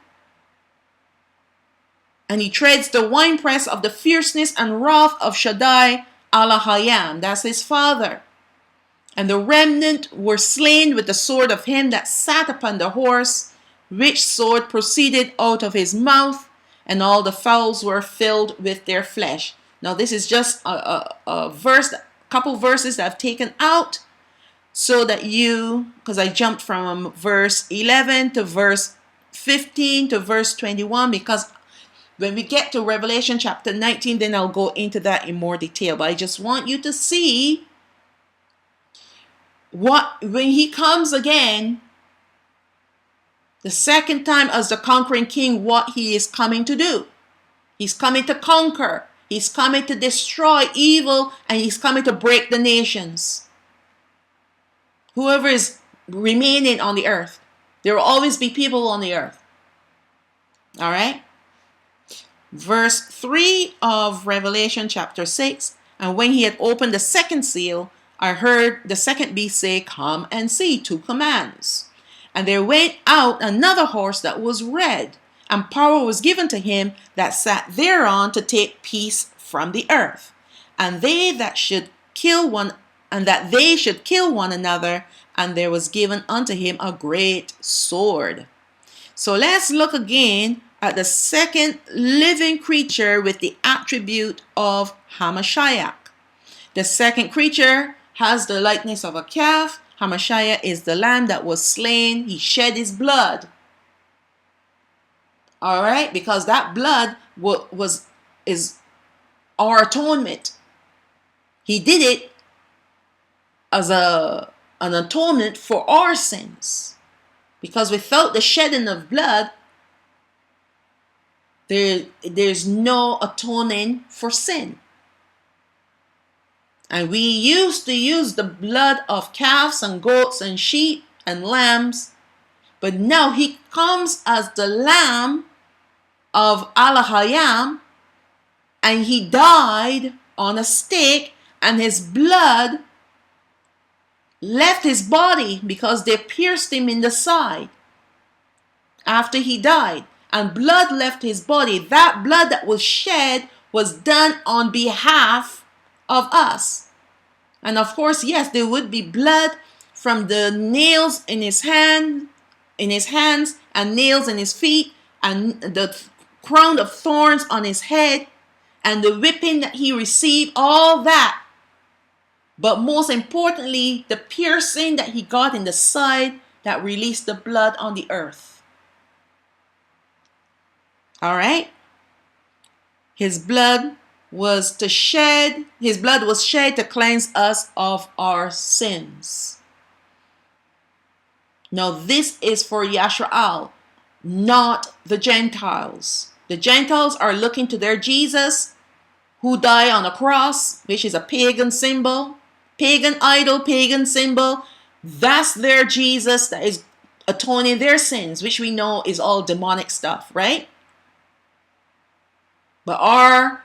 And he treads the winepress of the fierceness and wrath of Shaddai Allahayam. That's his father. And the remnant were slain with the sword of him that sat upon the horse, which sword proceeded out of his mouth, and all the fowls were filled with their flesh. Now this is just a verse, a couple verses that I've taken out so that because I jumped from verse 11 to verse 15 to verse 21, because when we get to Revelation chapter 19, then I'll go into that in more detail. But I just want you to see when he comes again, the second time as the conquering king, what he is coming to do. He's coming to conquer. He's coming to destroy evil, and he's coming to break the nations. Whoever is remaining on the earth, there will always be people on the earth. All right? Verse 3 of Revelation chapter 6, and when he had opened the second seal, I heard the second beast say, come and see, 2 commands. And there went out another horse that was red, and power was given to him that sat thereon to take peace from the earth, and they should kill one another, and there was given unto him a great sword. So let's look again at the second living creature with the attribute of Hamashiach. The second creature has the likeness of a calf. Hamashiach is the lamb that was slain. He shed his blood. All right, because that blood is our atonement. He did it as an atonement for our sins. Because without the shedding of blood, there's no atoning for sin. And we used to use the blood of calves and goats and sheep and lambs. But now he comes as the Lamb of Allahayam, and he died on a stake, and his blood left his body because they pierced him in the side after he died. And blood left his body. That blood that was shed was done on behalf of us. And of course, yes, there would be blood from the nails in his hands, and nails in his feet, and the crown of thorns on his head, and the whipping that he received, all that. But most importantly, the piercing that he got in the side that released the blood on the earth. All right? His blood was shed to cleanse us of our sins. Now this is for Yasha'al, not the Gentiles. The Gentiles are looking to their Jesus who died on a cross, which is a pagan symbol, pagan idol, pagan symbol. That's their Jesus that is atoning their sins, which we know is all demonic stuff, right? But our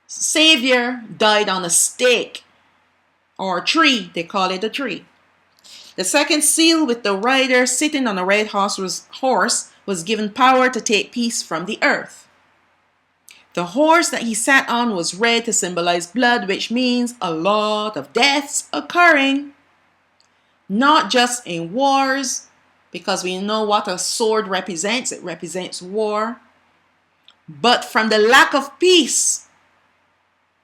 Savior died on a stake or a tree. They call it a tree. The second seal with the rider sitting on a red horse was given power to take peace from the earth. The horse that he sat on was red to symbolize blood, which means a lot of deaths occurring. Not just in wars, because we know what a sword represents. It represents war. But from the lack of peace,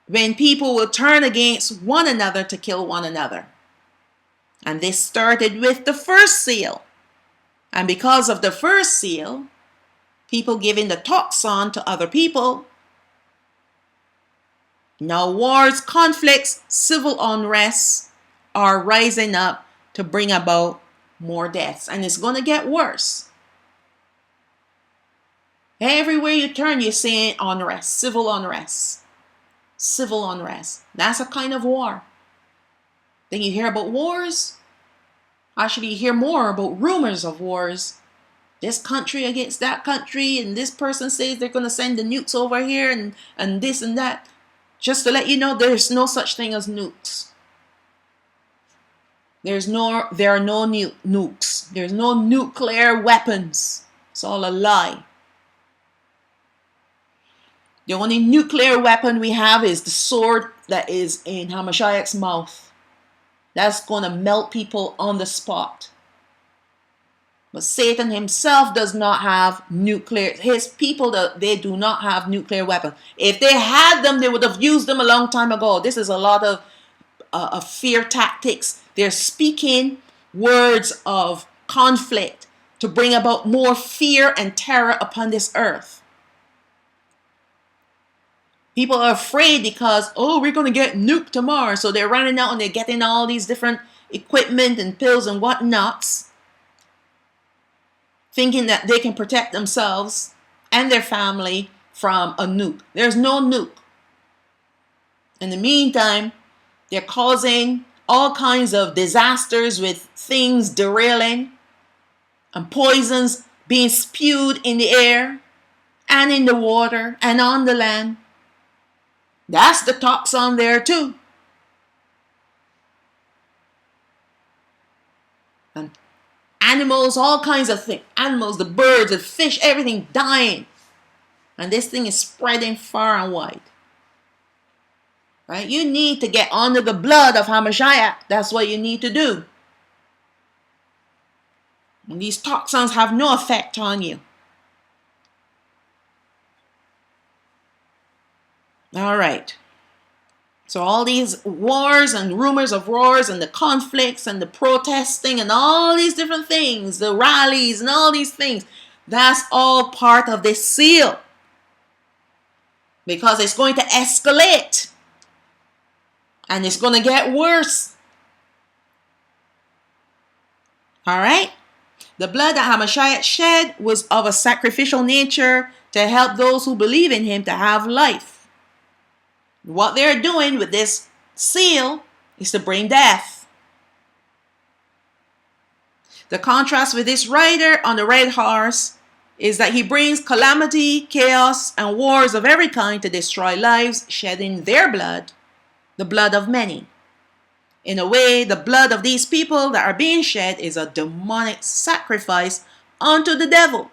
when people will turn against one another to kill one another. And this started with the first seal. And because of the first seal, people giving the toxin to other people. Now wars, conflicts, civil unrest are rising up to bring about more deaths. And it's going to get worse. Everywhere you turn, you're seeing unrest, civil unrest. Civil unrest. That's a kind of war. Then you hear about wars. Actually, you hear more about rumors of wars. This country against that country, and this person says they're going to send the nukes over here, and this and that. Just to let you know, there's no such thing as nukes. There are no nukes. There's no nuclear weapons. It's all a lie. The only nuclear weapon we have is the sword that is in Hamashiach's mouth. That's going to melt people on the spot. But Satan himself does not have nuclear. His people, they do not have nuclear weapons. If they had them, they would have used them a long time ago. This is a lot of fear tactics. They're speaking words of conflict to bring about more fear and terror upon this earth. People are afraid because, we're going to get nuked tomorrow. So they're running out and they're getting all these different equipment and pills and whatnots, thinking that they can protect themselves and their family from a nuke. There's no nuke. In the meantime, they're causing all kinds of disasters with things derailing and poisons being spewed in the air and in the water and on the land. That's the toxin there too. And animals, all kinds of things. Animals, the birds, the fish, everything dying. And this thing is spreading far and wide. Right? You need to get under the blood of Hamashiach. That's what you need to do. And these toxins have no effect on you. All right. So all these wars and rumors of wars and the conflicts and the protesting and all these different things, the rallies and all these things, that's all part of this seal. Because it's going to escalate. And it's going to get worse. All right. The blood that Hamashiach shed was of a sacrificial nature to help those who believe in him to have life. What they're doing with this seal is to bring death. The contrast with this rider on the red horse is that he brings calamity, chaos, and wars of every kind to destroy lives, shedding their blood, the blood of many. In a way, the blood of these people that are being shed is a demonic sacrifice unto the devil.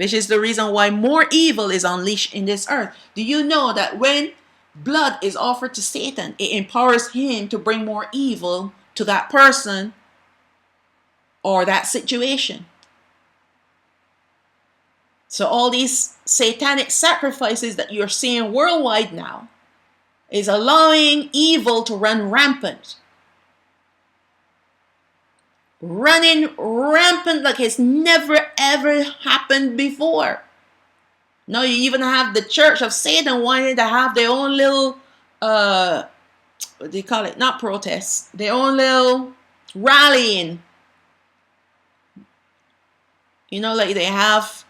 which is the reason why more evil is unleashed in this earth. Do you know that when blood is offered to Satan, it empowers him to bring more evil to that person or that situation? So all these satanic sacrifices that you're seeing worldwide now is allowing evil to run rampant. Running rampant like it's never ever happened before. Now you even have the Church of Satan wanting to have their own little, what do you call it? Not protests. Their own little rallying. You know, like they have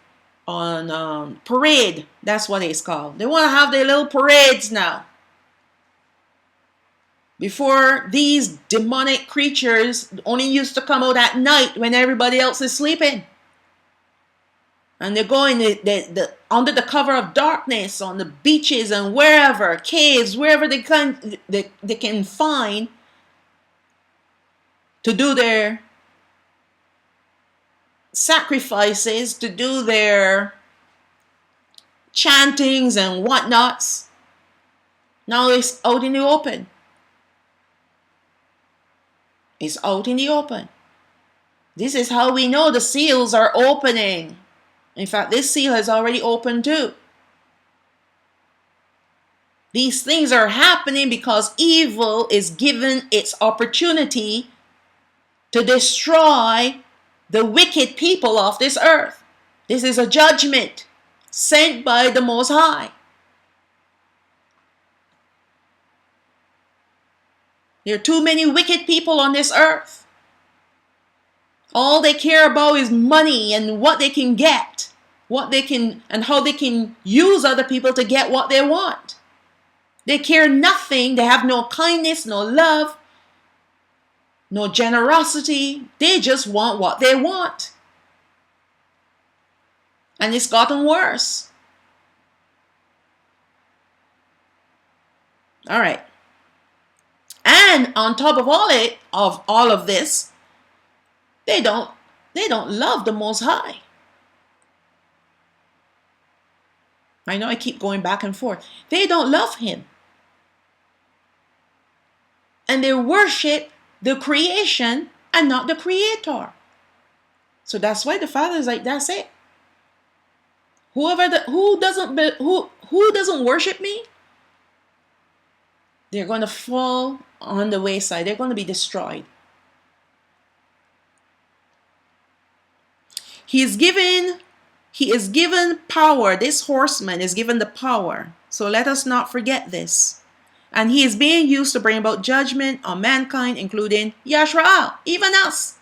on parade. That's what it's called. They want to have their little parades now. Before, these demonic creatures only used to come out at night when everybody else is sleeping. And they're going under the cover of darkness on the beaches and wherever, caves, wherever they can find to do their sacrifices, to do their chantings and whatnots. Now it's out in the open. It's out in the open. This is how we know the seals are opening. In fact, this seal has already opened too. These things are happening because evil is given its opportunity to destroy the wicked people of this earth. This is a judgment sent by the Most High. There are too many wicked people on this earth. All they care about is money and what they can get, and how they can use other people to get what they want. They care nothing. They have no kindness, no love, no generosity. They just want what they want. And it's gotten worse. All right. And on top of all of this, they don't love the Most High. I know I keep going back and forth. They don't love him. And they worship the creation and not the creator. So that's why the Father is like, that's it. Who doesn't worship me, they're going to fall on the wayside. They're going to be destroyed. He is given power. This horseman is given the power. So let us not forget this. And he is being used to bring about judgment on mankind, including Yashrael, even us.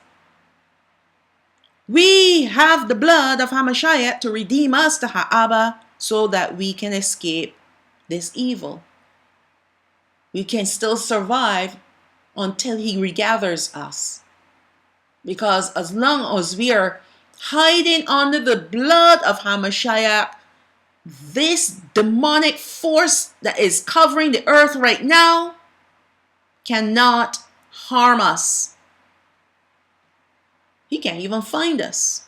We have the blood of Hamashiach to redeem us to Ha'aba so that we can escape this evil. We can still survive until he regathers us. Because as long as we are hiding under the blood of Hamashiach, this demonic force that is covering the earth right now cannot harm us. He can't even find us.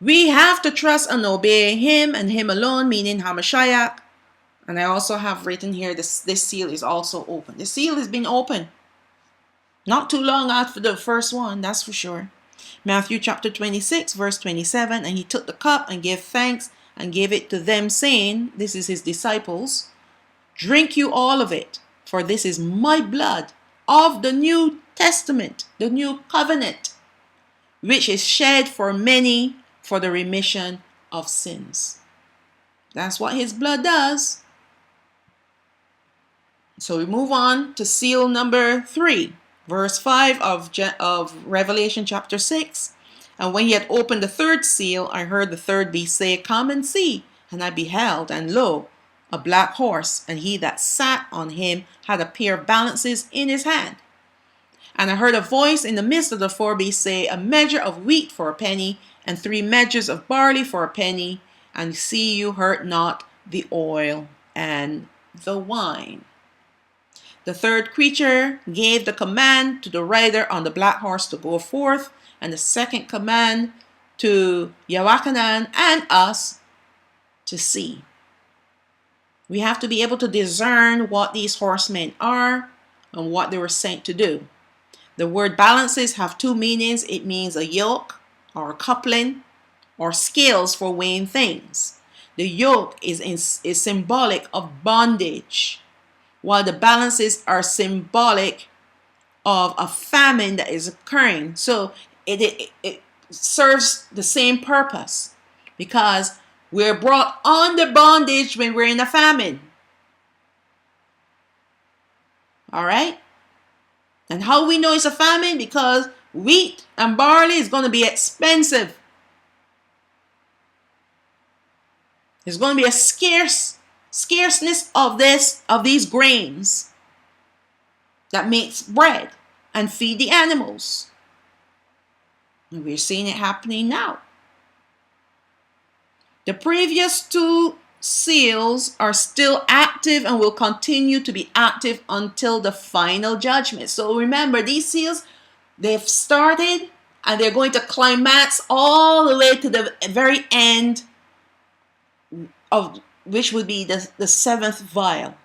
We have to trust and obey him and him alone, meaning Hamashiach. And I also have written here, this seal is also open. The seal has been open. Not too long after the first one, that's for sure. Matthew chapter 26, verse 27, and he took the cup and gave thanks and gave it to them, saying, this is his disciples, drink you all of it, for this is my blood of the New Testament, the New Covenant, which is shed for many for the remission of sins. That's what his blood does. So we move on to seal number 3. Verse 5 of Revelation chapter 6. And when he had opened the third seal, I heard the third beast say, come and see. And I beheld, and lo, a black horse, and he that sat on him had a pair of balances in his hand. And I heard a voice in the midst of the four beasts say, a measure of wheat for a penny, and 3 measures of barley for a penny, and see you hurt not the oil and the wine. The third creature gave the command to the rider on the black horse to go forth, and the second command to Yawachanan and us to see. We have to be able to discern what these horsemen are and what they were sent to do. The word balances have two meanings. It means a yoke or a coupling or scales for weighing things. The yoke is symbolic of bondage, while the balances are symbolic of a famine that is occurring. So it serves the same purpose, because we're brought under bondage when we're in a famine. All right? And how we know it's a famine? Because wheat and barley is going to be expensive. There's going to be a scarceness of these grains that makes bread and feed the animals. And we're seeing it happening now. The previous two seals are still active and will continue to be active until the final judgment. So remember, these seals, they've started and they're going to climax all the way to the very end, of which would be the seventh vial.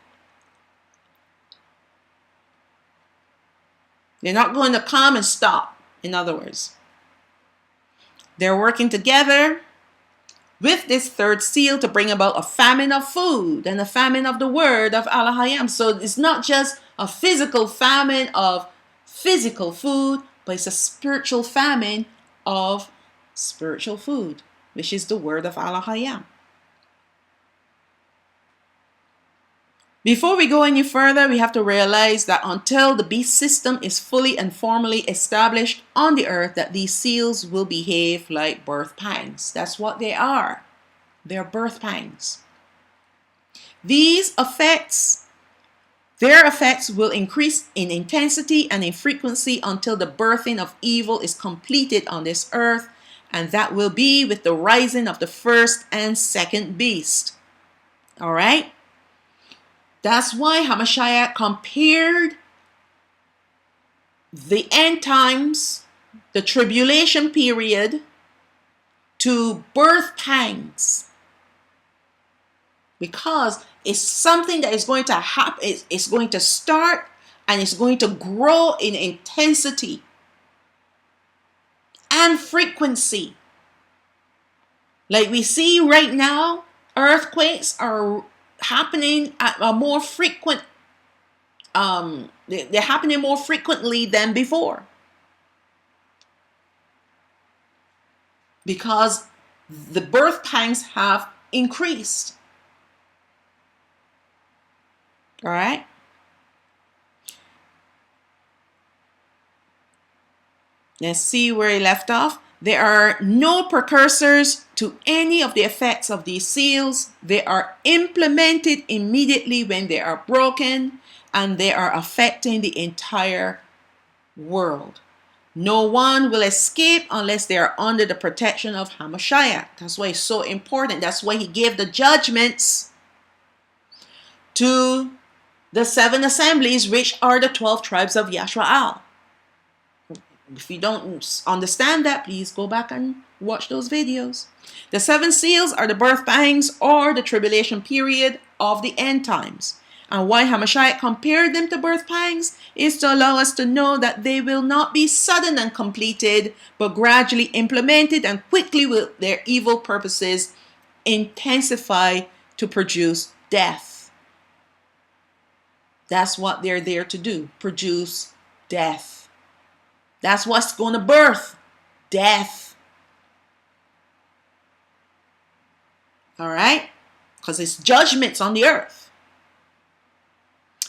They're not going to come and stop, in other words. They're working together with this third seal to bring about a famine of food and a famine of the word of Elohim. So it's not just a physical famine of physical food, but it's a spiritual famine of spiritual food, which is the word of Elohim. Before we go any further, we have to realize that until the beast system is fully and formally established on the earth, that these seals will behave like birth pangs. That's what they are. They're birth pangs. Their effects will increase in intensity and in frequency until the birthing of evil is completed on this earth, and that will be with the rising of the first and second beast. All right? That's why Hamashiach compared the end times, the tribulation period, to birth pangs. Because it's something that is going to happen, it's going to start and it's going to grow in intensity and frequency. Like we see right now, earthquakes are happening at a more frequent they're happening more frequently than before, because the birth pangs have increased. All right? Let's see where he left off. There are no precursors to any of the effects of these seals. They are implemented immediately when they are broken, and they are affecting the entire world. No one will escape unless they are under the protection of Hamashiach. That's why it's so important. That's why he gave the judgments to the 7 assemblies, which are the 12 tribes of Yashrael. If you don't understand that, please go back and watch those videos. The 7 seals are the birth pangs or the tribulation period of the end times. And why Hamashiach compared them to birth pangs is to allow us to know that they will not be sudden and completed, but gradually implemented, and quickly will their evil purposes intensify to produce death. That's what they're there to do, produce death. That's what's going to birth death. All right? Because it's judgments on the earth.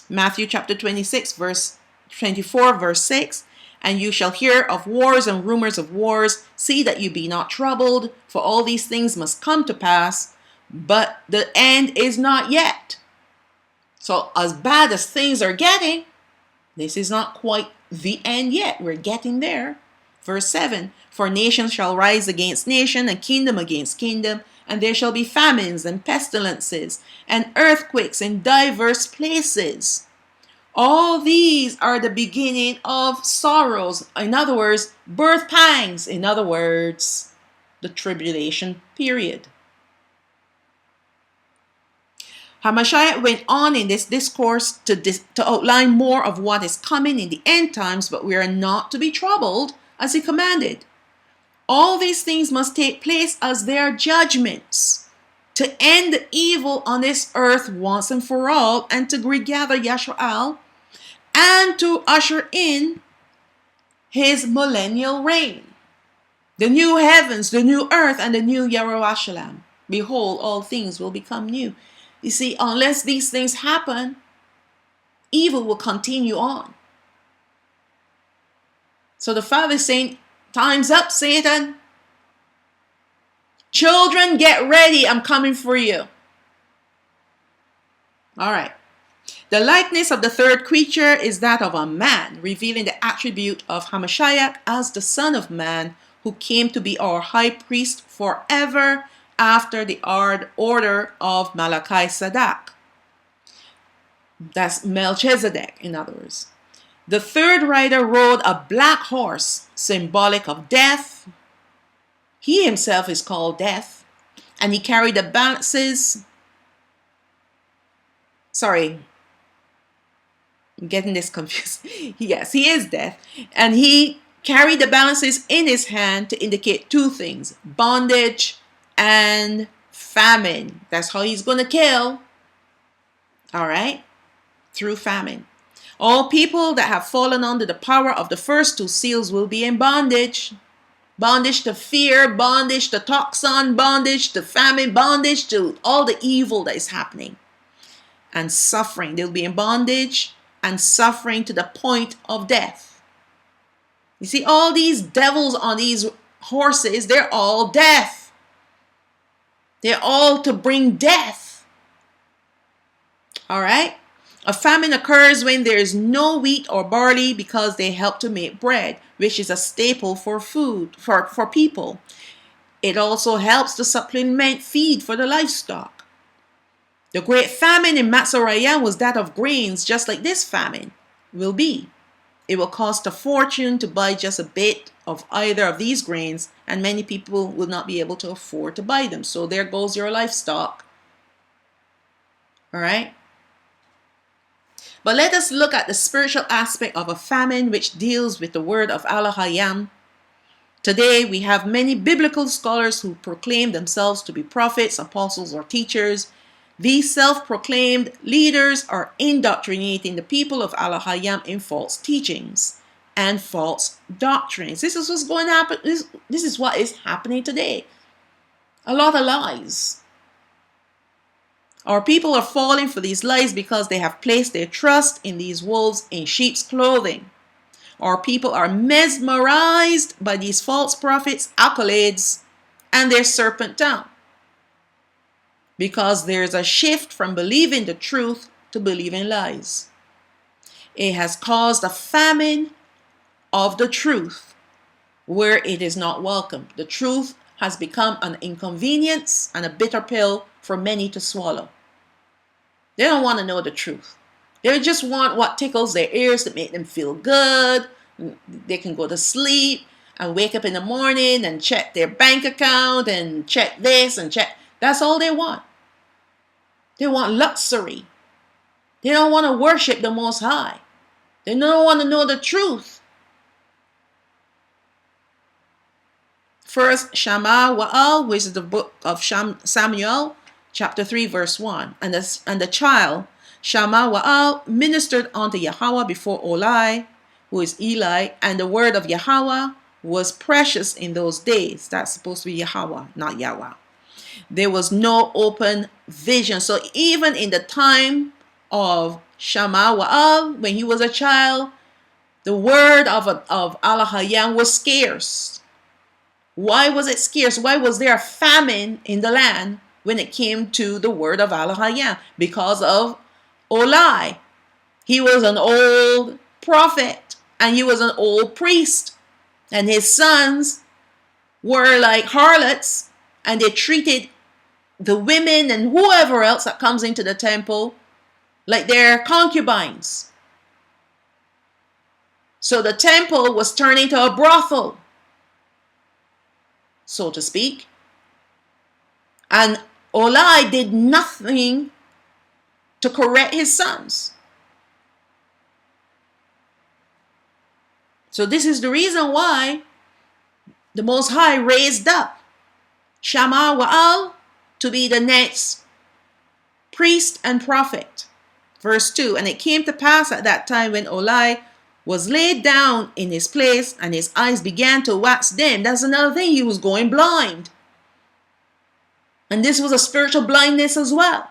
Matthew chapter 26, verse 24, verse 6. And you shall hear of wars and rumors of wars. See that you be not troubled, for all these things must come to pass, but the end is not yet. So as bad as things are getting, this is not quite the end yet. We're getting there. Verse 7. For nation shall rise against nation, and kingdom against kingdom, and there shall be famines and pestilences and earthquakes in diverse places. All these are the beginning of sorrows. In other words, birth pangs. In other words, the tribulation period. Hamashiach went on in this discourse to outline more of what is coming in the end times, but we are not to be troubled as he commanded. All these things must take place as their judgments to end the evil on this earth once and for all, and to regather Yasha'al and to usher in his millennial reign. The new heavens, the new earth, and the new Yerushalayim. Behold, all things will become new. You see, unless these things happen, evil will continue on. So the Father is saying, time's up, Satan. Children, get ready. I'm coming for you. All right. The likeness of the third creature is that of a man, revealing the attribute of Hamashiach as the Son of Man, who came to be our high priest forever after the order of Malachi Sadak. That's Melchizedek, in other words. The third rider rode a black horse, symbolic of death. He himself is called Death, and he carried the balances. Sorry, I'm getting this confused. Yes, he is Death, and he carried the balances in his hand to indicate two things: bondage and famine. That's how he's going to kill. All right? Through famine. All people that have fallen under the power of the first two seals will be in bondage. Bondage to fear, bondage to toxin, bondage to famine, bondage to all the evil that is happening. And suffering. They'll be in bondage and suffering to the point of death. You see, all these devils on these horses, they're all death. They're all to bring death. All right? A famine occurs when there is no wheat or barley, because they help to make bread, which is a staple for food, for people. It also helps to supplement feed for the livestock. The great famine in Matzorayah was that of grains, just like this famine will be. It will cost a fortune to buy just a bit of either of these grains, and many people will not be able to afford to buy them. So there goes your livestock. All right? But let us look at the spiritual aspect of a famine, which deals with the word of Elohim. Today, we have many biblical scholars who proclaim themselves to be prophets, apostles, or teachers. These self-proclaimed leaders are indoctrinating the people of Elohim in false teachings and false doctrines. This is what's going to happen. This is what is happening today. A lot of lies. Our people are falling for these lies because they have placed their trust in these wolves in sheep's clothing. Our people are mesmerized by these false prophets' accolades and their serpent tongue, because there's a shift from believing the truth to believing lies. It has caused a famine of the truth where it is not welcome. The truth has become an inconvenience and a bitter pill for many to swallow. They don't want to know the truth. They just want what tickles their ears to make them feel good. They can go to sleep and wake up in the morning and check their bank account and check this and check. That's all they want. They want luxury. They don't want to worship the Most High. They don't want to know the truth. First, Shammah Wa'al, which is the book of Samuel, chapter 3, verse 1. And the child, Shammah Wa'al, ministered unto Yahweh before Olai, who is Eli, and the word of Yahweh was precious in those days. That's supposed to be Yahweh, not Yahweh. There was no open vision. So even in the time of Shammah Wa'al, when he was a child, the word of Elohim was scarce. Why was it scarce? Why was there a famine in the land when it came to the word of Elohim? Because of Olai. He was an old prophet and he was an old priest. And his sons were like harlots, and they treated the women and whoever else that comes into the temple like their concubines. So the temple was turned into a brothel, so to speak. And Olai did nothing to correct his sons. So this is the reason why the Most High raised up Shammah Wa'al to be the next priest and prophet. Verse 2, and it came to pass at that time when Olai was laid down in his place and his eyes began to wax dim. That's another thing, he was going blind. And this was a spiritual blindness as well.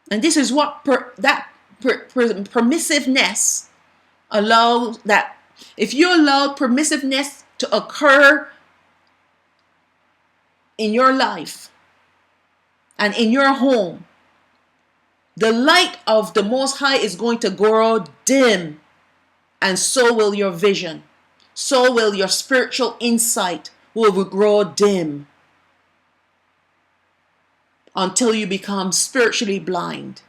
And this is what permissiveness allows, that if you allow permissiveness to occur in your life and in your home, the light of the Most High is going to grow dim, and so will your vision. So will your spiritual insight will grow dim until you become spiritually blind,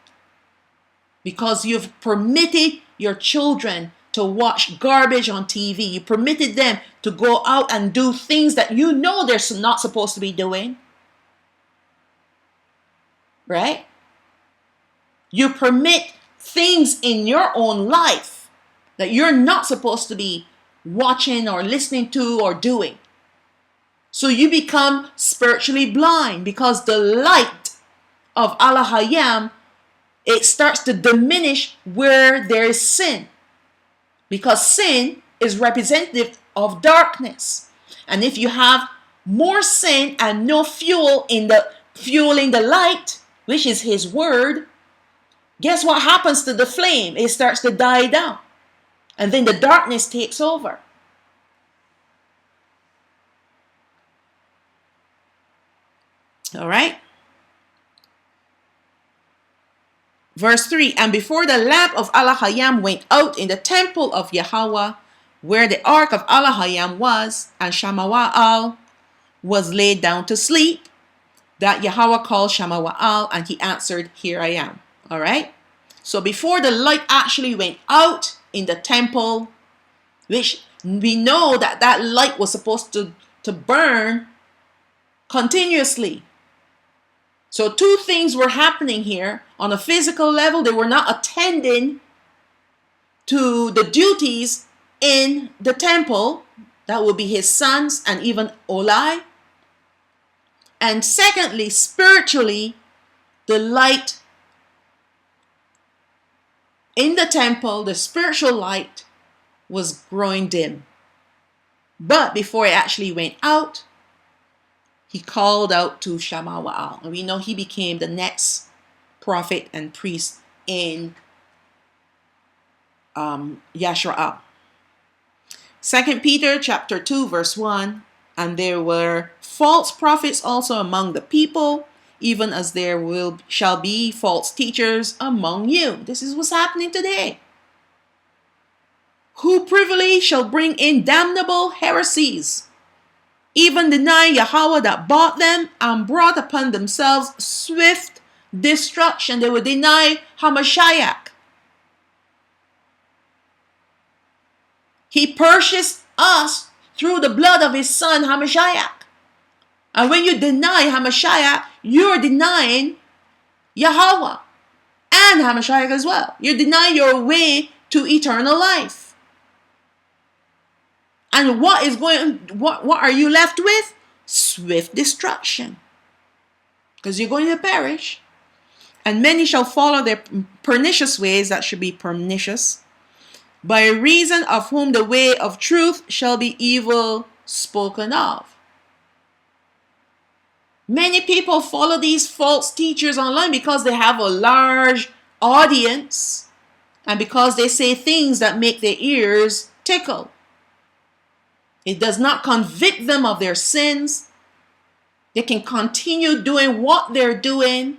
because you've permitted your children to watch garbage on TV. You permitted them to go out and do things that you know they're not supposed to be doing. Right? You permit things in your own life that you're not supposed to be watching or listening to or doing. So you become spiritually blind, because the light of Allah Hayam, it starts to diminish where there is sin. Because sin is representative of darkness. And if you have more sin and no fuel in the fueling the light, which is his word, guess what happens to the flame? It starts to die down. And then the darkness takes over. All right. Verse 3, and before the lamp of Allah Hayam went out in the temple of Yahweh, where the ark of Allah Hayam was, and Shammah Wa'al was laid down to sleep, that Yahweh called Shammah Wa'al, and he answered, here I am. All right. So before the light actually went out in the temple, which we know that that light was supposed to burn continuously. So two things were happening here. On a physical level, they were not attending to the duties in the temple. That would be his sons and even Olai. And secondly, spiritually, the light in the temple, the spiritual light, was growing dim. But before it actually went out, he called out to Shammah Wa'al. And we know he became the next prophet and priest in Yashrael. 2 Peter chapter 2 verse 1. And there were false prophets also among the people, even as there shall be false teachers among you. This is what's happening today. Who privily shall bring in damnable heresies, even denying Yahweh that bought them, and brought upon themselves swift destruction. They would deny Hamashiach. He purchased us through the blood of his son Hamashiach. And when you deny Hamashiach, you're denying Yahweh and Hamashiach as well. You're denying your way to eternal life. And what are you left with? Swift destruction. Because you're going to perish. And many shall follow their pernicious ways, that should be pernicious, by reason of whom the way of truth shall be evil spoken of. Many people follow these false teachers online because they have a large audience and because they say things that make their ears tickle. It does not convict them of their sins. They can continue doing what they're doing,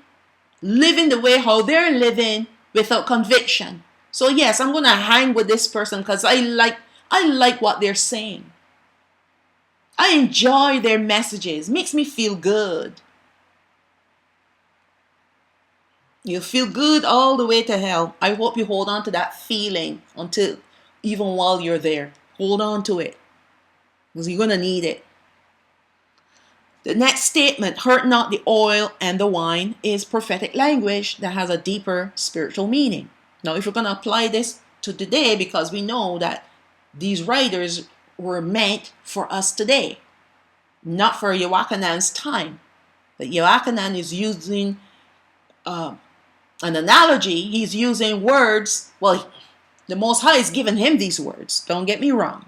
living the way how they're living without conviction. So yes, I'm going to hang with this person because I like what they're saying. I enjoy their messages. Makes me feel good. You feel good all the way to hell. I hope you hold on to that feeling until, even while you're there. Hold on to it, because you're going to need it. The next statement, hurt not the oil and the wine, is prophetic language that has a deeper spiritual meaning. Now, if we're going to apply this to today, because we know that these writers were meant for us today, not for Yohachanan's time. That Yohachanan is using an analogy. He's using words. Well, the Most High is giving him these words. Don't get me wrong,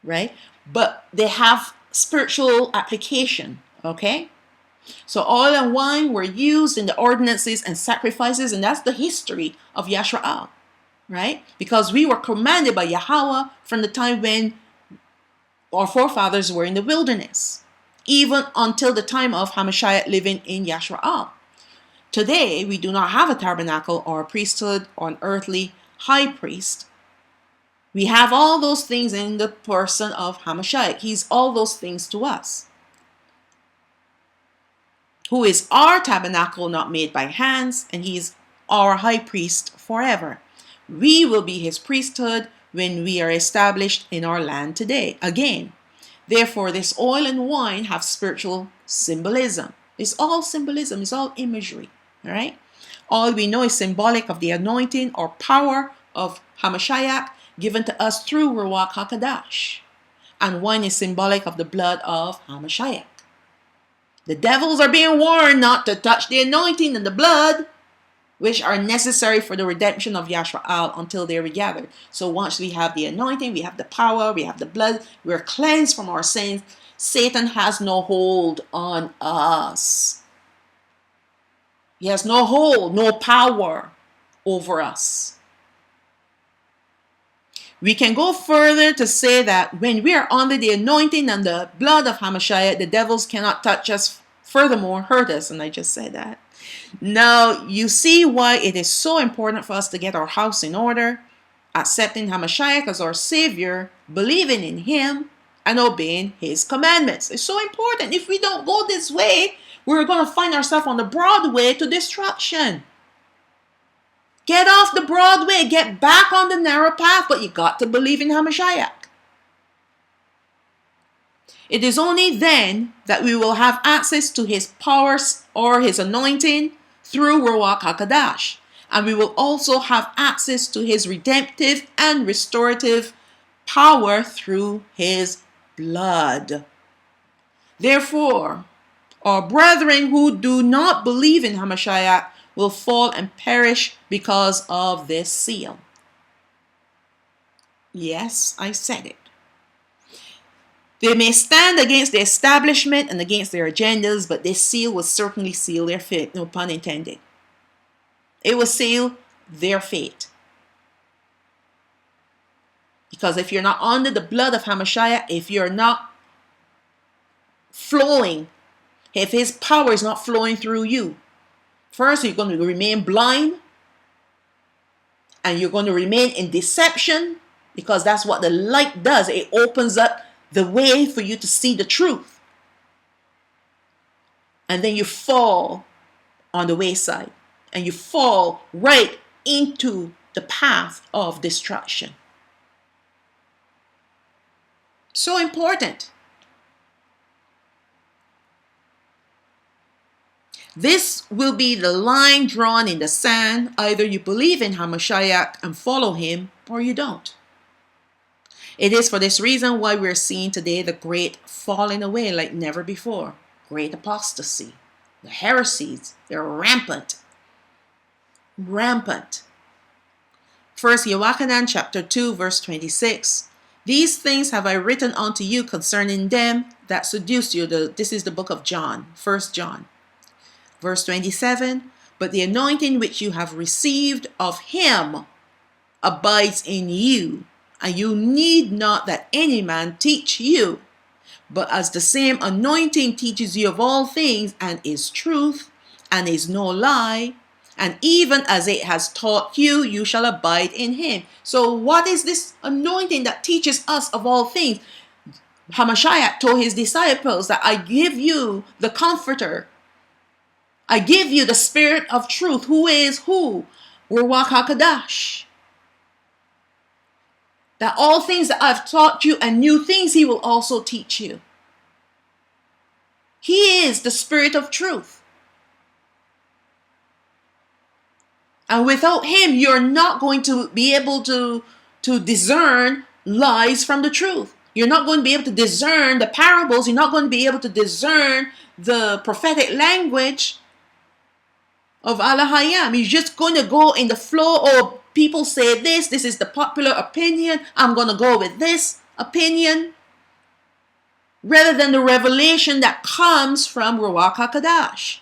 right? But they have spiritual application, okay? So oil and wine were used in the ordinances and sacrifices, and that's the history of Yashraal, right? Because we were commanded by Yahweh from the time when our forefathers were in the wilderness, even until the time of Hamashiach living in Yashraal. Today, we do not have a tabernacle or a priesthood or an earthly high priest. We have all those things in the person of Hamashiach. He's all those things to us, who is our tabernacle not made by hands, and he's our high priest forever. We will be his priesthood when we are established in our land today. Again, therefore, this oil and wine have spiritual symbolism. It's all symbolism. It's all imagery. All right? All we know is symbolic of the anointing or power of Hamashiach given to us through Ruach HaKadosh. And wine is symbolic of the blood of Hamashiach. The devils are being warned not to touch the anointing and the blood, which are necessary for the redemption of Yashraal until they are regathered. So once we have the anointing, we have the power, we have the blood, we're cleansed from our sins. Satan has no hold on us. He has no hold, no power over us. We can go further to say that when we are under the anointing and the blood of Hamashiach, the devils cannot touch us, furthermore hurt us. And I just said that. Now, you see why it is so important for us to get our house in order, accepting Hamashiach as our Savior, believing in Him, and obeying His commandments. It's so important. If we don't go this way, we're going to find ourselves on the broad way to destruction. Get off the broad way. Get back on the narrow path, but you got to believe in Hamashiach. It is only then that we will have access to His powers or His anointing through Ruach HaKadosh. And we will also have access to His redemptive and restorative power through His blood. Therefore, our brethren who do not believe in Hamashiach will fall and perish because of this seal. Yes, I said it. They may stand against the establishment and against their agendas, but this seal will certainly seal their fate. No pun intended. It will seal their fate. Because if you're not under the blood of Hamashiach, if you're not flowing, if His power is not flowing through you, first you're going to remain blind, and you're going to remain in deception, because that's what the light does. It opens up the way for you to see the truth. And then you fall on the wayside, and you fall right into the path of destruction. So important. This will be the line drawn in the sand. Either you believe in Hamashiach and follow Him, or you don't. It is for this reason why we're seeing today the great falling away like never before. Great apostasy. The heresies, they're rampant. Rampant. First Yohachanan chapter 2 verse 26. These things have I written unto you concerning them that seduce you. This is the book of John, 1 John. Verse 27. But the anointing which you have received of Him abides in you, and you need not that any man teach you. But as the same anointing teaches you of all things, and is truth, and is no lie, and even as it has taught you, you shall abide in Him. So what is this anointing that teaches us of all things? Hamashiach told His disciples that I give you the Comforter, I give you the Spirit of truth. Who is who? Ruach HaKodesh. That all things that I've taught you and new things he will also teach you. He is the Spirit of truth. And without him, you're not going to be able to discern lies from the truth. You're not going to be able to discern the parables. You're not going to be able to discern the prophetic language of Alahayam. You're just going to go in the flow. Oh, people say this is the popular opinion. I'm going to go with this opinion. Rather than the revelation that comes from Ruach HaKodesh.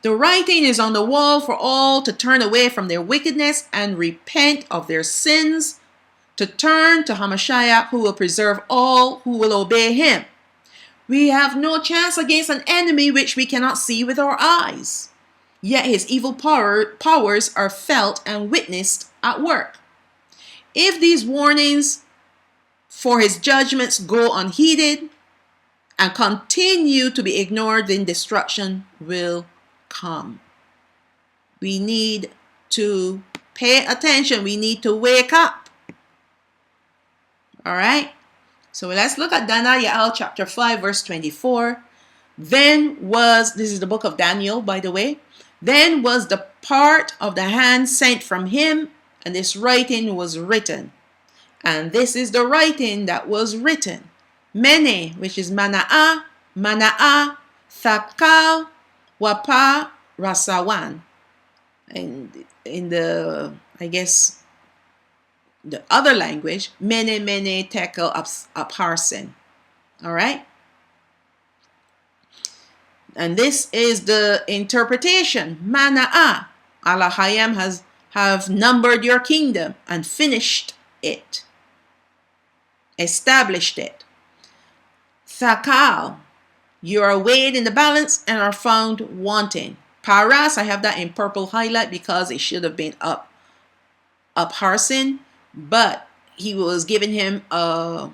The writing is on the wall for all to turn away from their wickedness and repent of their sins, to turn to Hamashiach, who will preserve all who will obey him. We have no chance against an enemy which we cannot see with our eyes. Yet his evil powers are felt and witnessed at work. If these warnings for his judgments go unheeded and continue to be ignored, then destruction will come. We need to pay attention. We need to wake up. All right. So let's look at Daniel chapter 5 verse 24. This is the book of Daniel, by the way. Then was the part of the hand sent from him, and this writing was written. And this is the writing that was written. Mene, which is Mana'ah, Thakal, Wapa, Rasawan. And in the, I guess, the other language, Mene, Tekel, Upharsin. All right? And this is the interpretation. Mana'ah. Alahayam have numbered your kingdom and finished it. Established it. Thakal. You are weighed in the balance and are found wanting. Paras, I have that in purple highlight because it should have been Upharsin, but he was giving him a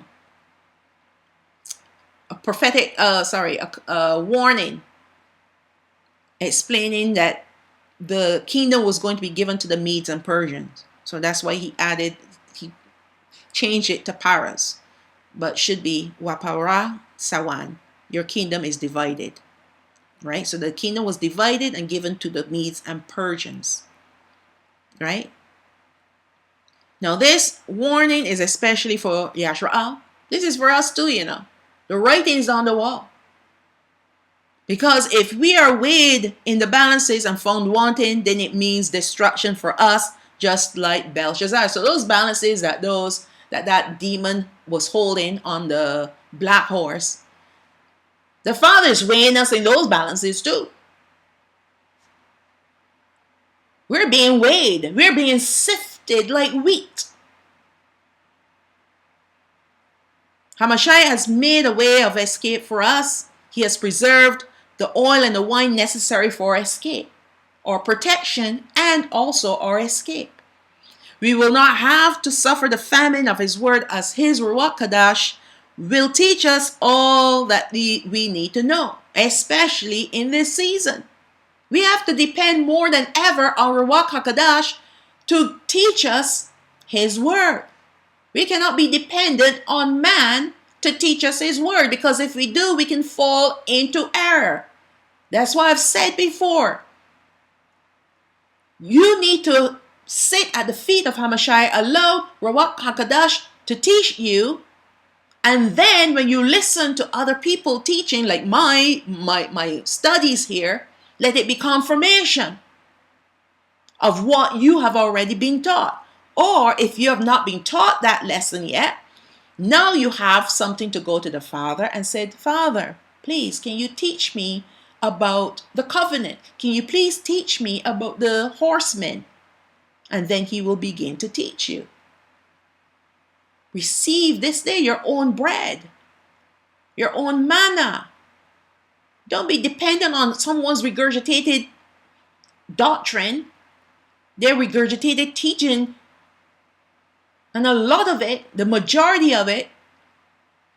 prophetic, a warning, explaining that the kingdom was going to be given to the Medes and Persians. So that's why he changed it to Paras, but should be Wapara Sawan. Your kingdom is divided, right? So the kingdom was divided and given to the Medes and Persians, right? Now this warning is especially for Yashrael. This is for us too, you know. The writing is on the wall. Because if we are weighed in the balances and found wanting, then it means destruction for us, just like Belshazzar. So those balances that demon was holding on the black horse, the Father is weighing us in those balances too. We're being weighed. We're being sifted like wheat. Hamashiach has made a way of escape for us. He has preserved the oil and the wine necessary for escape, or protection, and also our escape. We will not have to suffer the famine of his word, as his Ruach HaKodesh will teach us all that we need to know, especially in this season. We have to depend more than ever on Ruach HaKodesh to teach us his word. We cannot be dependent on man to teach us his word, because if we do, we can fall into error. That's why I've said before, you need to sit at the feet of Hamashiach, allow Ruach HaKodesh to teach you. And then when you listen to other people teaching, like my studies here, let it be confirmation of what you have already been taught. Or if you have not been taught that lesson yet, now you have something to go to the Father and say, Father, please, can you teach me about the covenant? Can you please teach me about the horsemen? And then he will begin to teach you. Receive this day your own bread, your own manna. Don't be dependent on someone's regurgitated doctrine, their regurgitated teaching. And a lot of it, the majority of it,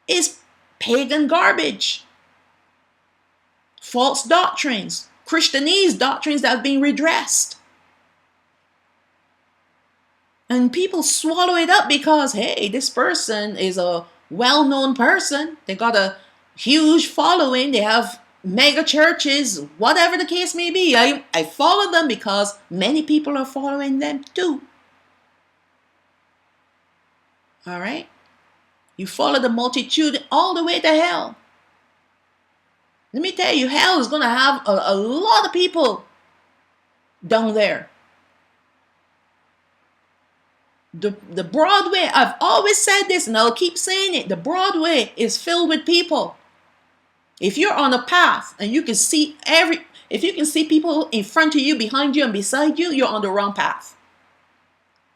is pagan garbage, false doctrines, Christianese doctrines that have been redressed. And people swallow it up because, hey, this person is a well-known person. They got a huge following. They have mega churches, whatever the case may be. I follow them because many people are following them too. All right? You follow the multitude all the way to hell. Let me tell you, hell is going to have a lot of people down there. The Broadway, I've always said this and I'll keep saying it. The Broadway is filled with people. If you're on a path and you can see if you can see people in front of you, behind you, and beside you, you're on the wrong path.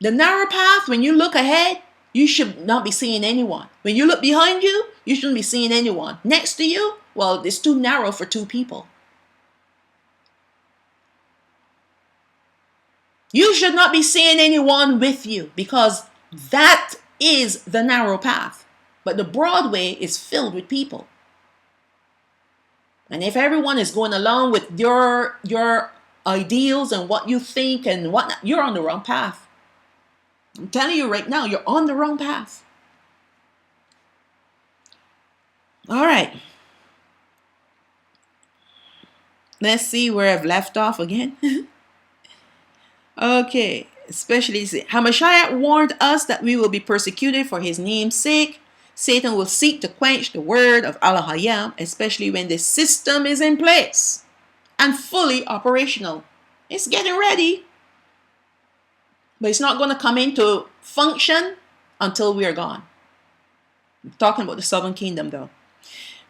The narrow path, when you look ahead, you should not be seeing anyone. When you look behind you, you shouldn't be seeing anyone. Next to you, well, it's too narrow for two people. You should not be seeing anyone with you because that is the narrow path. But the Broadway is filled with people. And if everyone is going along with your ideals and what you think and whatnot, you're on the wrong path. I'm telling you right now, you're on the wrong path. All right. Let's see where I've left off again. Okay. Especially, Hamashiach warned us that we will be persecuted for his name's sake. Satan will seek to quench the word of Allah, especially when the system is in place and fully operational. It's getting ready. But it's not going to come into function until we are gone. I'm talking about the southern kingdom though.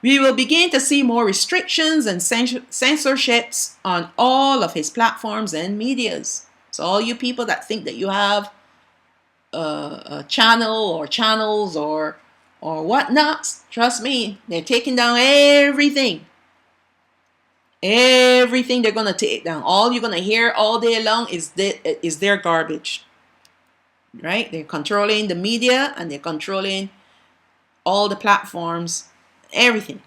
We will begin to see more restrictions and censorships on all of his platforms and medias. So all you people that think that you have a channel or channels or whatnot, trust me, they're taking down everything. Everything they're going to take down. All you're going to hear all day long is their garbage. Right? They're controlling the media and they're controlling all the platforms, everything.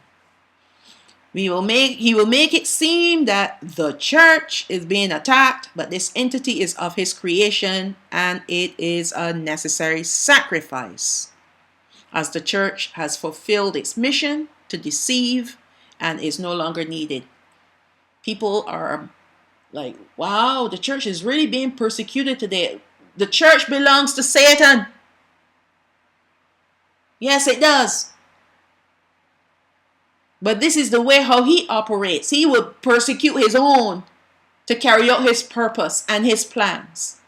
He will make it seem that the church is being attacked, but this entity is of his creation and it is a necessary sacrifice, as the church has fulfilled its mission to deceive and is no longer needed. People are like, wow, the church is really being persecuted today. The church belongs to Satan. Yes, it does. But this is the way how he operates. He will persecute his own to carry out his purpose and his plans.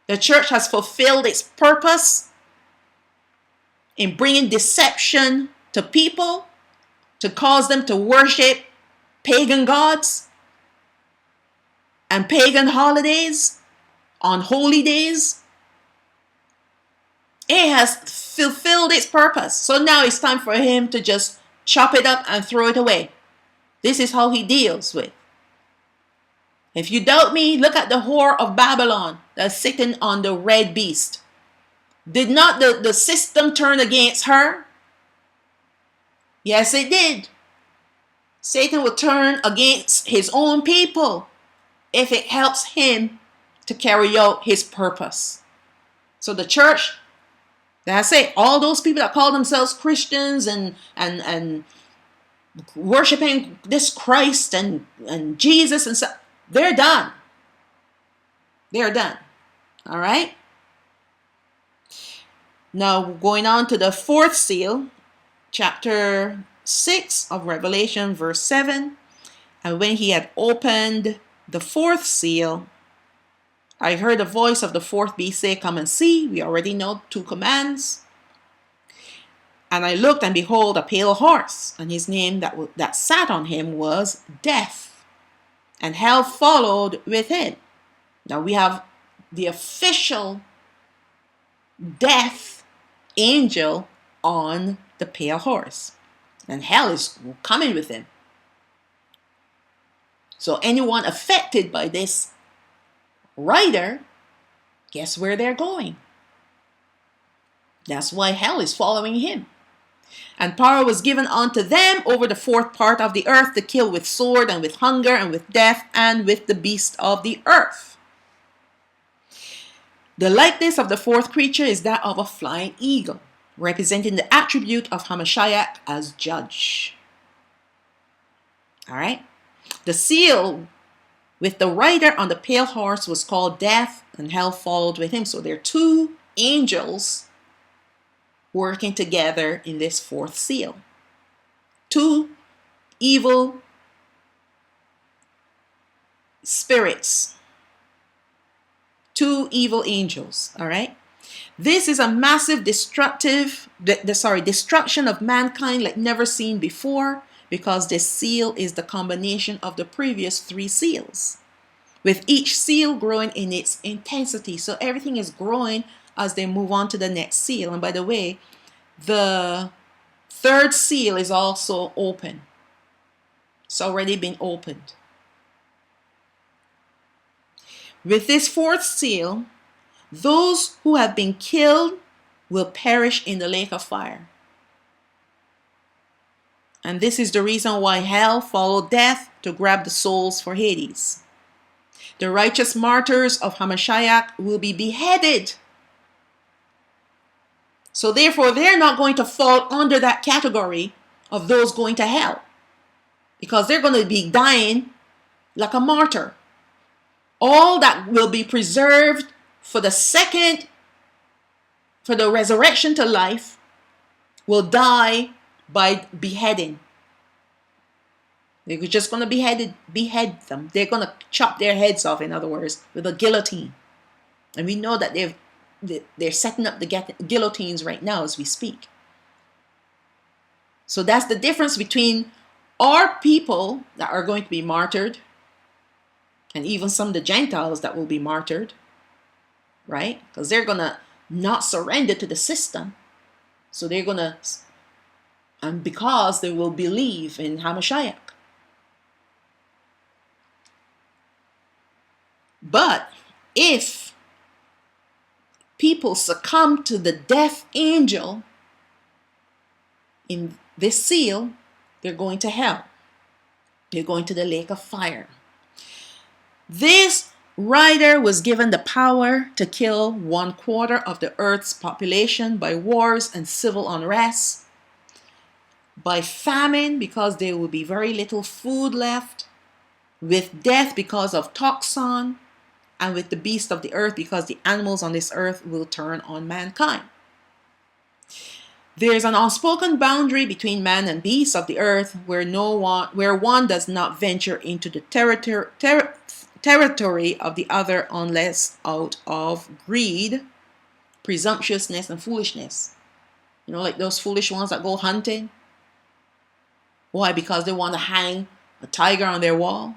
The church has fulfilled its purpose in bringing deception to people to cause them to worship pagan gods and pagan holidays on holy days. It has fulfilled its purpose. So now it's time for him to just chop it up and throw it away. This is how he deals with. If you doubt me, look at the whore of Babylon that's sitting on the red beast. Did not the system turn against her? Yes, it did. Satan will turn against his own people if it helps him to carry out his purpose. So the church, that's it. All those people that call themselves Christians and worshiping this Christ and Jesus and stuff, they're done. They're done. All right. Now going on to the fourth seal, chapter 6 of Revelation, verse 7. And when he had opened the fourth seal, I heard a voice of the fourth beast say, "Come and see." We already know 2 commands. And I looked, and behold, a pale horse, and his name that sat on him was Death, and hell followed with it. Now we have the official death angel on the pale horse, and hell is coming with him. So anyone affected by this rider, guess where they're going? That's why hell is following him. And power was given unto them over the fourth part of the earth to kill with sword and with hunger and with death and with the beasts of the earth. The likeness of the fourth creature is that of a flying eagle, representing the attribute of Hamashiach as judge. All right. The seal with the rider on the pale horse was called Death, and hell followed with him. So there are two angels working together in this fourth seal. Two evil spirits. Two evil angels. All right. This is a massive destruction of mankind like never seen before, because this seal is the combination of the previous three seals, with each seal growing in its intensity. So everything is growing as they move on to the next seal. And by the way, the third seal is also open. It's already been opened. With this fourth seal, those who have been killed will perish in the lake of fire. And this is the reason why hell followed death to grab the souls for Hades. The righteous martyrs of Hamashiach will be beheaded. So therefore, they're not going to fall under that category of those going to hell, because they're going to be dying like a martyr. All that will be preserved for the resurrection to life will die by beheading. They're just going to behead them. They're going to chop their heads off, in other words, with a guillotine. And we know that they're setting up the guillotines right now as we speak. So that's the difference between our people that are going to be martyred, and even some of the Gentiles that will be martyred, right? Because they're going to not surrender to the system. So they're going to, and because they will believe in Hamashiach. But if people succumb to the death angel in this seal, they're going to hell. They're going to the lake of fire. This rider was given the power to kill 1/4 of the earth's population by wars and civil unrest, by famine because there will be very little food left, with death because of toxin, and with the beast of the earth because the animals on this earth will turn on mankind. There's an unspoken boundary between man and beasts of the earth where one does not venture into the territory of the other unless out of greed, presumptuousness, and foolishness. You know, like those foolish ones that go hunting. Why? Because they want to hang a tiger on their wall.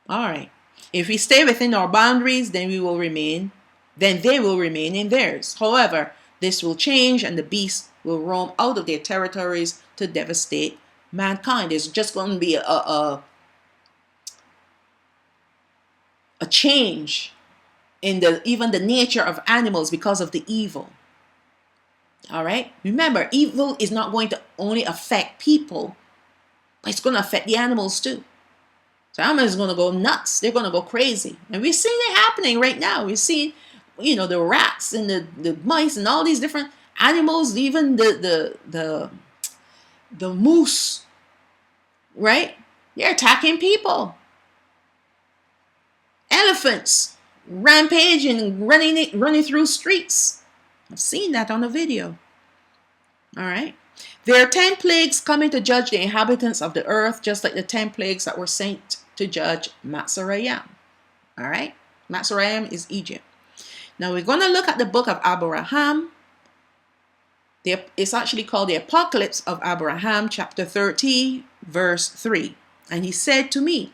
All right. If we stay within our boundaries, then they will remain in theirs. However, this will change, and the beasts will roam out of their territories to devastate mankind. There's just going to be a change in even the nature of animals because of the evil. All right. Remember, evil is not going to only affect people, but it's going to affect the animals too. So animals are going to go nuts. They're going to go crazy. And we're seeing it happening right now. We're seeing, the rats and the mice and all these different animals, even the moose, right? They're attacking people. Elephants rampaging, running through streets. I've seen that on a video. All right. There are 10 plagues coming to judge the inhabitants of the earth, just like the 10 plagues that were sent to judge Matzorayim. All right. Matzorayim is Egypt. Now we're going to look at the book of Abraham. It's actually called the Apocalypse of Abraham, chapter 30, verse 3. And he said to me,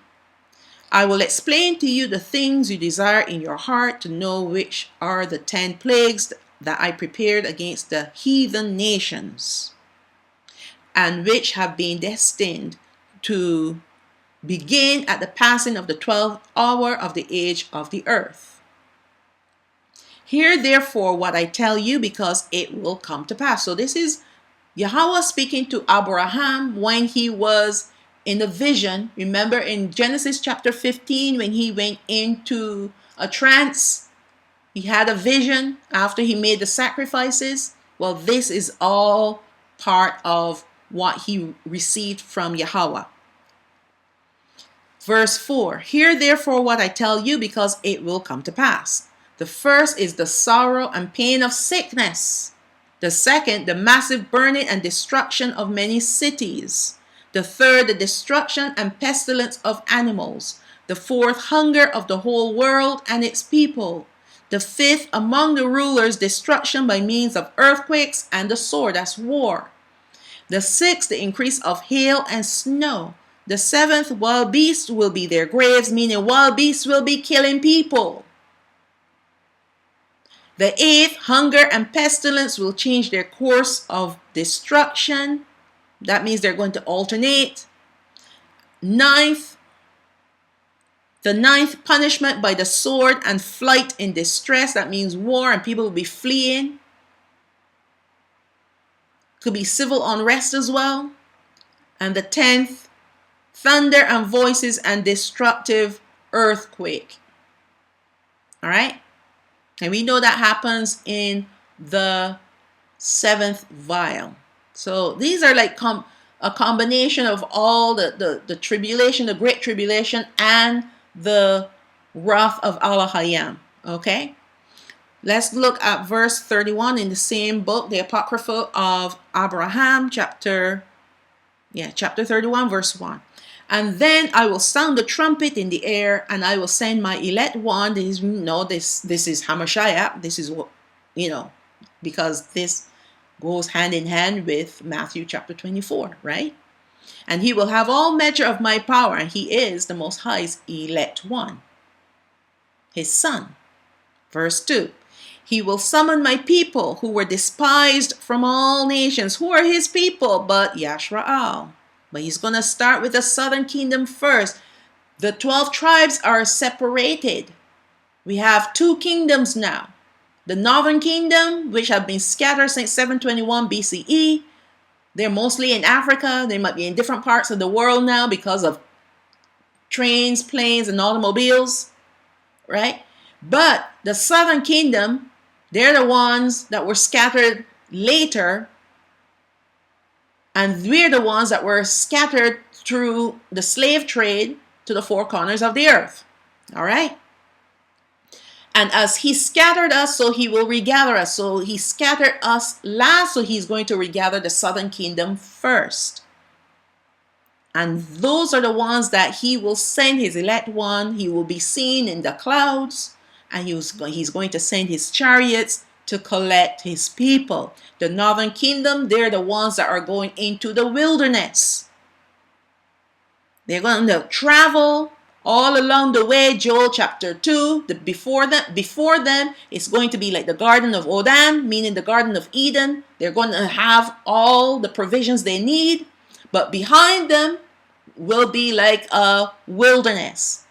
I will explain to you the things you desire in your heart to know, which are the 10 plagues that I prepared against the heathen nations, and which have been destined to begin at the passing of the 12th hour of the age of the earth. Hear therefore what I tell you, because it will come to pass. So this is Yahweh speaking to Abraham when he was in a vision. Remember in Genesis chapter 15 when he went into a trance, he had a vision after he made the sacrifices. Well, this is all part of what he received from Yahweh. Verse 4, hear therefore what I tell you, because it will come to pass. The first is the sorrow and pain of sickness. The second, the massive burning and destruction of many cities. The third, the destruction and pestilence of animals. The fourth, hunger of the whole world and its people. The fifth, among the rulers, destruction by means of earthquakes and the sword, that's war. The sixth, the increase of hail and snow. The seventh, wild beasts will be their graves, meaning wild beasts will be killing people. The eighth, hunger and pestilence will change their course of destruction. That means they're going to alternate. Ninth, the ninth, punishment by the sword and flight in distress. That means war and people will be fleeing. Could be civil unrest as well. And the 10th, thunder and voices and destructive earthquake. All right? And we know that happens in the 7th vial. So these are like a combination of all the tribulation, the great tribulation, and the wrath of Allah. Okay? Let's look at verse 31 in the same book, the Apocrypha of Abraham, chapter 31, verse 1. And then I will sound the trumpet in the air, and I will send my elect one. This is Hamashiach. This is what, because this goes hand in hand with Matthew chapter 24, right? And he will have all measure of my power, and he is the Most High's elect one, his son. Verse 2. He will summon my people who were despised from all nations. Who are his people? But Yashra'al. But he's going to start with the southern kingdom first. The 12 tribes are separated. We have two kingdoms now. The northern kingdom, which have been scattered since 721 BCE. They're mostly in Africa. They might be in different parts of the world now because of trains, planes, and automobiles, right? But the southern kingdom, they're the ones that were scattered later, and we're the ones that were scattered through the slave trade to the four corners of the earth. All right? And as he scattered us, so he will regather us. So he scattered us last, so he's going to regather the southern kingdom first. And those are the ones that he will send his elect one. He will be seen in the clouds, and he's going to send his chariots to collect his people. The northern kingdom, they're the ones that are going into the wilderness. They're going to travel all along the way. Joel chapter 2, before them, it's going to be like the Garden of Odan, meaning the Garden of Eden. They're going to have all the provisions they need, but behind them will be like a wilderness.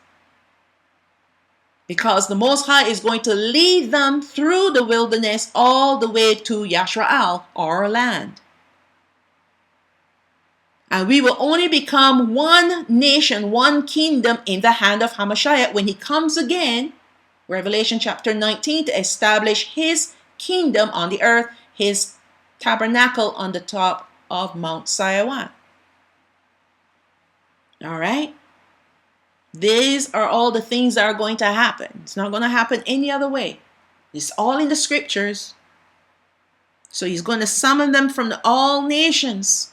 Because the Most High is going to lead them through the wilderness all the way to Yashra'al, our land. And we will only become one nation, one kingdom in the hand of Hamashiach when he comes again, Revelation chapter 19, to establish his kingdom on the earth, his tabernacle on the top of Mount Sinai. All right? These are all the things that are going to happen. It's not going to happen any other way. It's all in the scriptures. So he's going to summon them from all nations.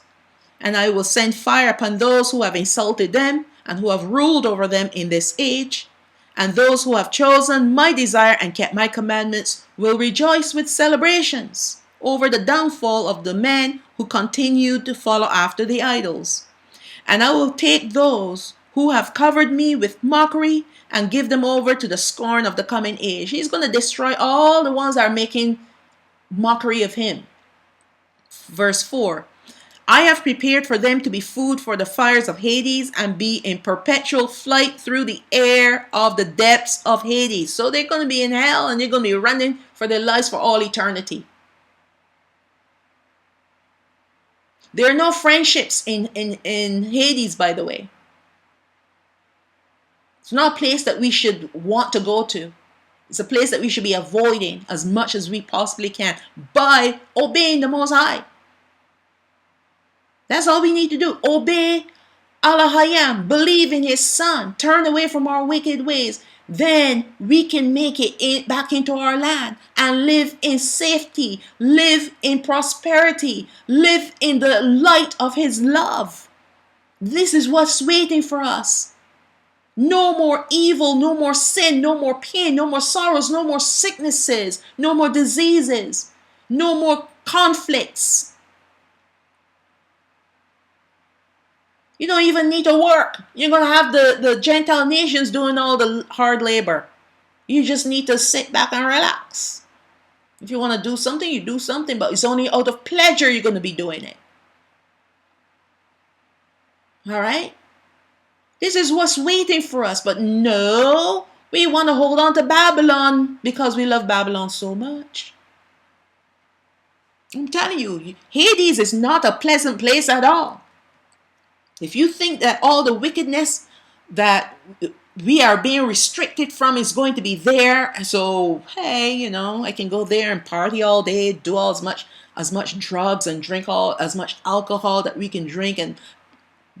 And I will send fire upon those who have insulted them and who have ruled over them in this age. And those who have chosen my desire and kept my commandments will rejoice with celebrations over the downfall of the men who continued to follow after the idols. And I will take those who have covered me with mockery and give them over to the scorn of the coming age. He's going to destroy all the ones that are making mockery of him. Verse 4. I have prepared for them to be food for the fires of Hades and be in perpetual flight through the air of the depths of Hades. So they're going to be in hell and they're going to be running for their lives for all eternity. There are no friendships in Hades, by the way. It's not a place that we should want to go to. It's a place that we should be avoiding as much as we possibly can by obeying the Most High. That's all we need to do. Obey Allah, believe in His Son, turn away from our wicked ways. Then we can make it back into our land and live in safety, live in prosperity, live in the light of His love. This is what's waiting for us. No more evil, no more sin, no more pain, no more sorrows, no more sicknesses, no more diseases, no more conflicts. You don't even need to work. You're going to have the Gentile nations doing all the hard labor. You just need to sit back and relax. If you want to do something, you do something, but it's only out of pleasure you're going to be doing it. All right? This is what's waiting for us. But no, we want to hold on to Babylon because we love Babylon so much. I'm telling you, Hades is not a pleasant place at all. If you think that all the wickedness that we are being restricted from is going to be there, so hey, you know, I can go there and party all day, do all as much drugs and drink all as much alcohol that we can drink and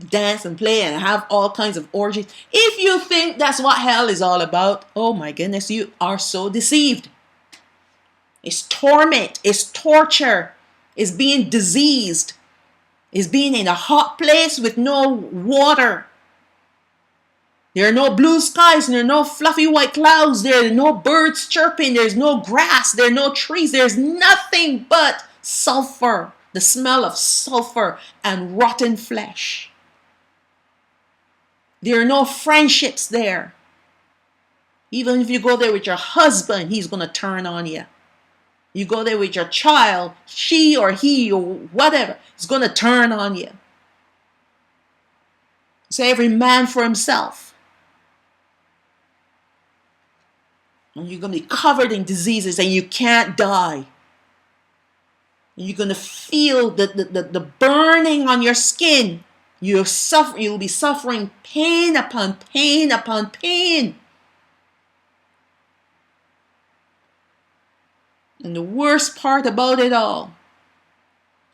dance and play and have all kinds of orgies. If you think that's what hell is all about, oh my goodness, you are so deceived. It's torment, it's torture, it's being diseased, it's being in a hot place with no water. There are no blue skies, there are no fluffy white clouds, there are no birds chirping, there's no grass, there are no trees, there's nothing but sulfur, the smell of sulfur and rotten flesh. There are no friendships there. Even if you go there with your husband, he's going to turn on you. You go there with your child, she or he or whatever, is going to turn on you. So every man for himself. And you're going to be covered in diseases and you can't die. And you're going to feel the burning on your skin. You'll be suffering pain upon pain upon pain. And the worst part about it all,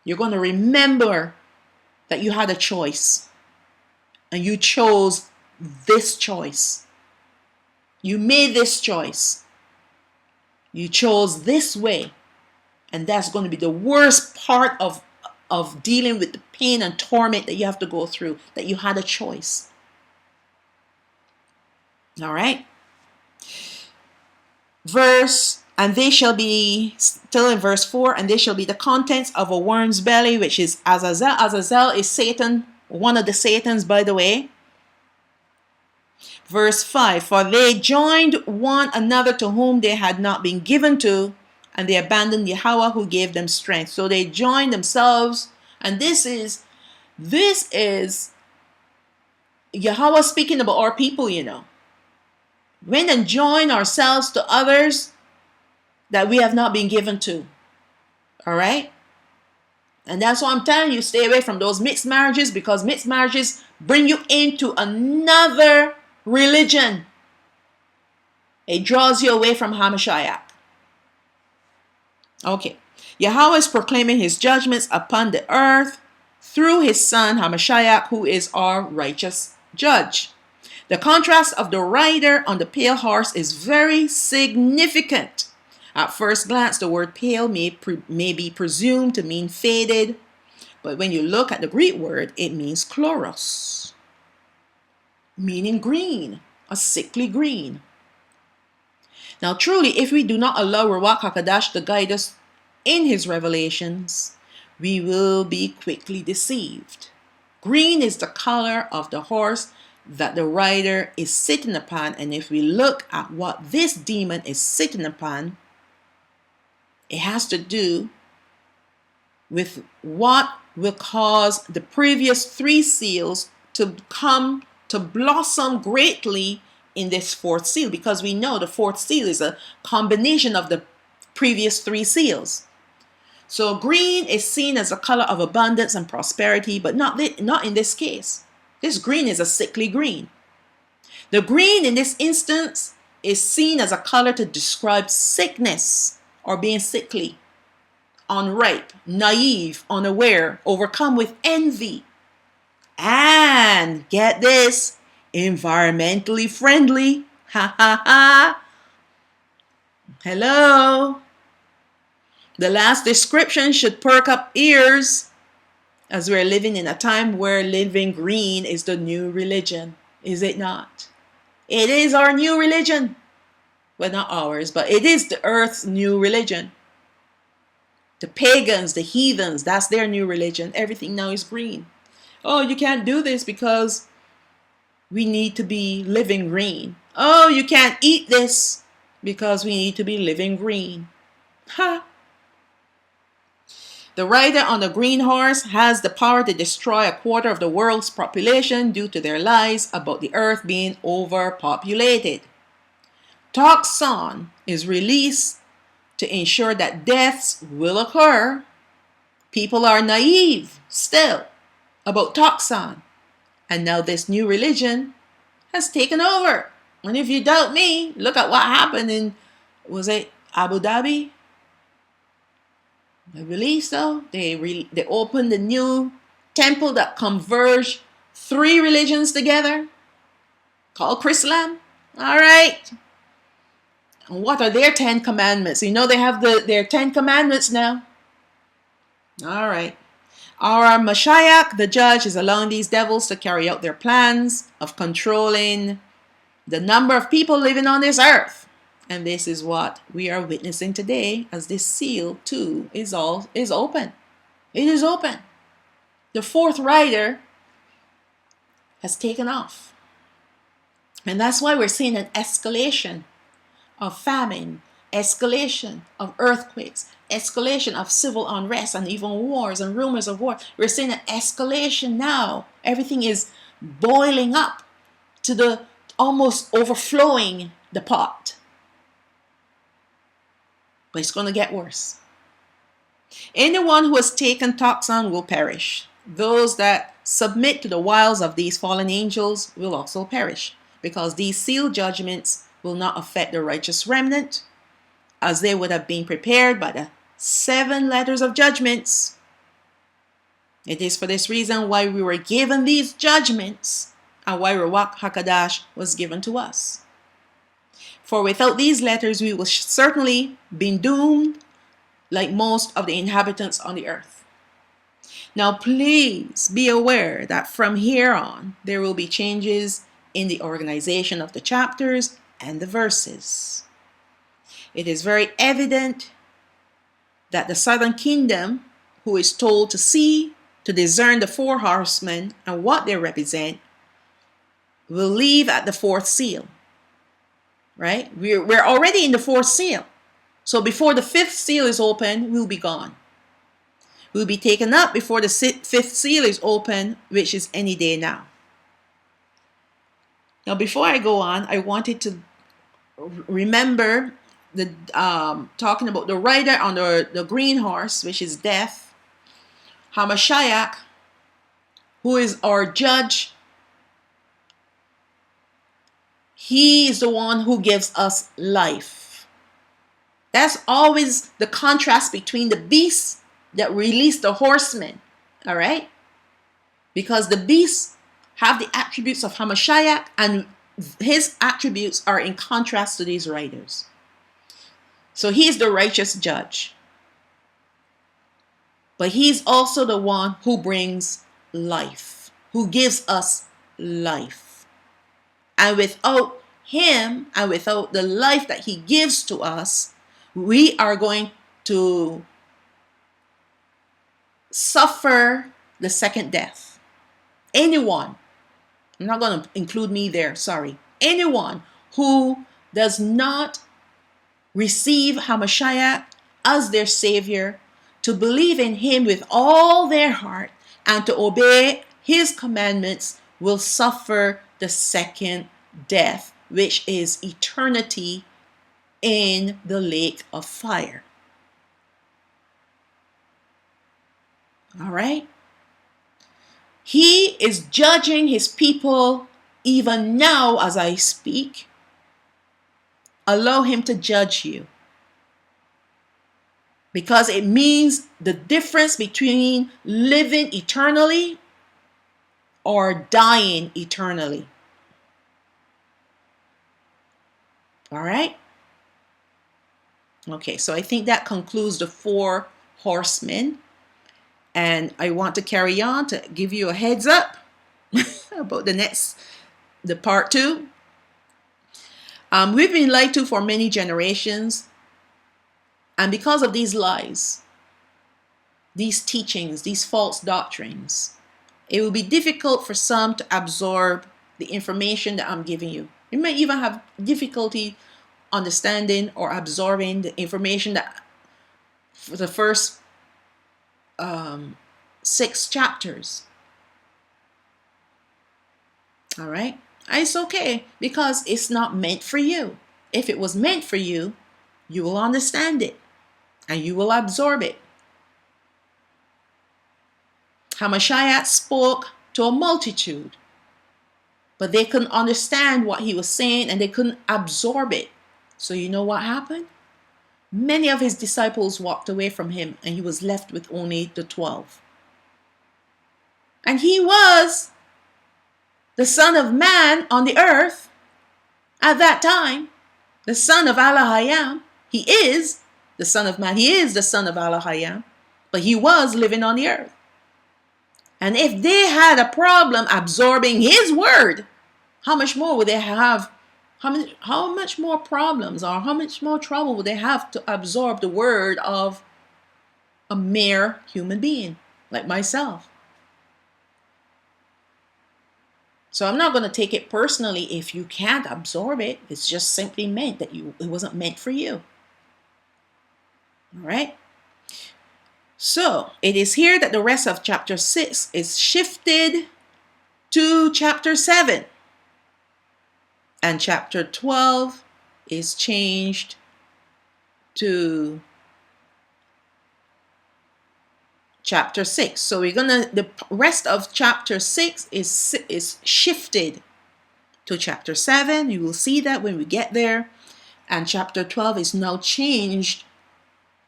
you're going to remember that you had a choice. And you chose this choice. You made this choice. You chose this way. And that's going to be the worst part of dealing with the pain and torment that you have to go through, that you had a choice. All right? And they shall be, still in verse 4, and they shall be the contents of a worm's belly, which is Azazel. Azazel is Satan, one of the Satans, by the way. Verse 5, for they joined one another to whom they had not been given to, and they abandoned Yahweh who gave them strength. So they joined themselves, and this is Yahweh speaking about our people, you know. Went and join ourselves to others that we have not been given to. All right? And that's why I'm telling you, stay away from those mixed marriages, because mixed marriages bring you into another religion. It draws you away from Hamashiach. Okay. Yahweh is proclaiming his judgments upon the earth through his son Hamashiach, who is our righteous judge. The contrast of the rider on the pale horse is very significant. At first glance, the word pale may be presumed to mean faded, but when you look at the Greek word, it means chloros, meaning green, a sickly green. Now, truly, if we do not allow Ruach HaKodesh to guide us in his revelations, we will be quickly deceived. Green is the color of the horse that the rider is sitting upon, and if we look at what this demon is sitting upon, it has to do with what will cause the previous 3 seals to come to blossom greatly in this 4th seal, because we know the 4th seal is a combination of the previous 3 seals. So green is seen as a color of abundance and prosperity, but not in this case. This green is a sickly green. The green in this instance is seen as a color to describe sickness or being sickly, unripe, naive, unaware, overcome with envy. And get this, environmentally friendly. Ha ha ha. Hello. The last description should perk up ears, as we're living in a time where living green is the new religion. Is it not? It is our new religion. Well, not ours, but it is the earth's new religion. The pagans, the heathens, that's their new religion. Everything now is green. Oh, you can't do this because we need to be living green. Oh, you can't eat this because we need to be living green. Ha! The rider on the green horse has the power to destroy a quarter of the world's population due to their lies about the earth being overpopulated. Toxon is released to ensure that deaths will occur. People are naive still about toxon. And now this new religion has taken over. And if you doubt me, look at what happened in, was it Abu Dhabi? I believe so. They opened a new temple that converged 3 religions together, called Chrislam. All right. And what are their 10 commandments? You know they have their 10 commandments now. All right. Our Mashiach, the judge, is allowing these devils to carry out their plans of controlling the number of people living on this earth. And this is what we are witnessing today, as this seal too is open. It is open. The 4th rider has taken off. And that's why we're seeing an escalation of famine, escalation of earthquakes, escalation of civil unrest, and even wars and rumors of war. We're seeing an escalation now. Everything is boiling up to the almost overflowing the pot. But it's going to get worse. Anyone who has taken toxon will perish. Those that submit to the wiles of these fallen angels will also perish, because these sealed judgments will not affect the righteous remnant, as they would have been prepared by the 7 letters of judgments. It is for this reason why we were given these judgments, and why Ruach HaKadosh was given to us. For without these letters, we will certainly be doomed like most of the inhabitants on the earth. Now, please be aware that from here on, there will be changes in the organization of the chapters and the verses. It is very evident that the southern kingdom, who is told to see, to discern the 4 horsemen and what they represent, will leave at the 4th seal. Right? We're already in the 4th seal. So before the 5th seal is open, we'll be gone. We'll be taken up before the 5th seal is open, which is any day now. Now, before I go on, I wanted to remember the talking about the rider on the green horse, which is death. Hamashiach, who is our judge. He is the one who gives us life. That's always the contrast between the beasts that release the horsemen. All right? Because the beasts have the attributes of Hamashiach, and his attributes are in contrast to these riders. So he is the righteous judge. But he's also the one who brings life, who gives us life. And without him, and without the life that he gives to us, we are going to suffer the second death. Anyone, I'm not going to include me there, sorry. Anyone who does not receive Hamashiach as their Savior, to believe in him with all their heart, and to obey his commandments, will suffer the second death, which is eternity in the lake of fire. All right? He is judging his people even now as I speak. Allow him to judge you, because it means the difference between living eternally or dying eternally. All right? Okay, so I think that concludes the 4 horsemen. And I want to carry on to give you a heads up about the part 2. We've been lied to for many generations. And because of these lies, these teachings, these false doctrines, it will be difficult for some to absorb the information that I'm giving you. You may even have difficulty understanding or absorbing the information that for the first 6 chapters. All right? It's okay, because it's not meant for you. If it was meant for you, you will understand it and you will absorb it. Hamashiach spoke to a multitude, but they couldn't understand what he was saying and they couldn't absorb it. So you know what happened? Many of his disciples walked away from him and he was left with only the 12. And he was the Son of Man on the earth at that time, the Son of Allah. He is the Son of Man. He is the Son of Allah, but he was living on the earth. And if they had a problem absorbing his word, how much more would they have? How much more problems or how much more trouble would they have to absorb the word of a mere human being like myself? So I'm not going to take it personally if you can't absorb it. It's just simply meant that it wasn't meant for you. All right? So it is here that the rest of chapter 6 is shifted to chapter 7. And chapter 12 is changed to chapter 6. So the rest of chapter 6 is shifted to chapter 7. You will see that when we get there. And chapter 12 is now changed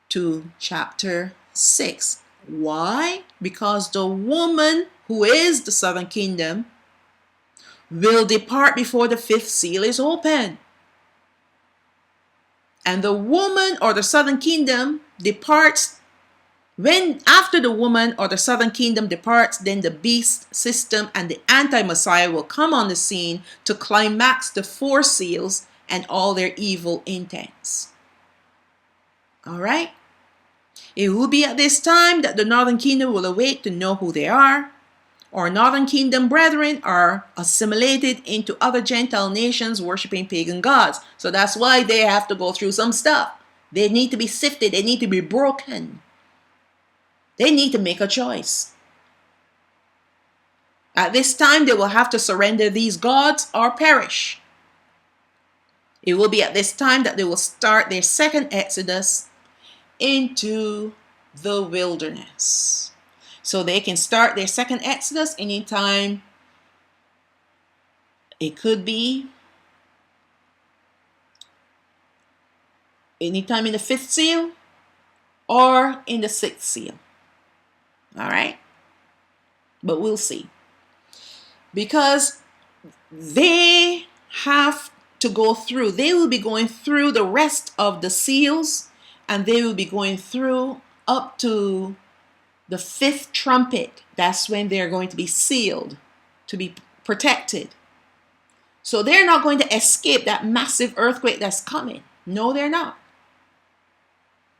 to chapter 6. Why? Because the woman who is the southern kingdom will depart before the 5th seal is open. And the woman or the southern kingdom departs. After the woman or the southern kingdom departs, then the beast system and the anti-Messiah will come on the scene to climax the 4 seals and all their evil intents. All right? It will be at this time that the northern kingdom will awake to know who they are. Or northern kingdom brethren are assimilated into other Gentile nations worshiping pagan gods. So that's why they have to go through some stuff. They need to be sifted. They need to be broken. They need to make a choice. At this time, they will have to surrender these gods or perish. It will be at this time that they will start their second exodus into the wilderness. So they can start their second exodus anytime. It could be anytime in the 5th seal or in the 6th seal. All right? But we'll see. Because they have to go through. They will be going through the rest of the seals, and they will be going through up to the 5th trumpet. That's when they're going to be sealed, to be protected. So they're not going to escape that massive earthquake that's coming. No, they're not.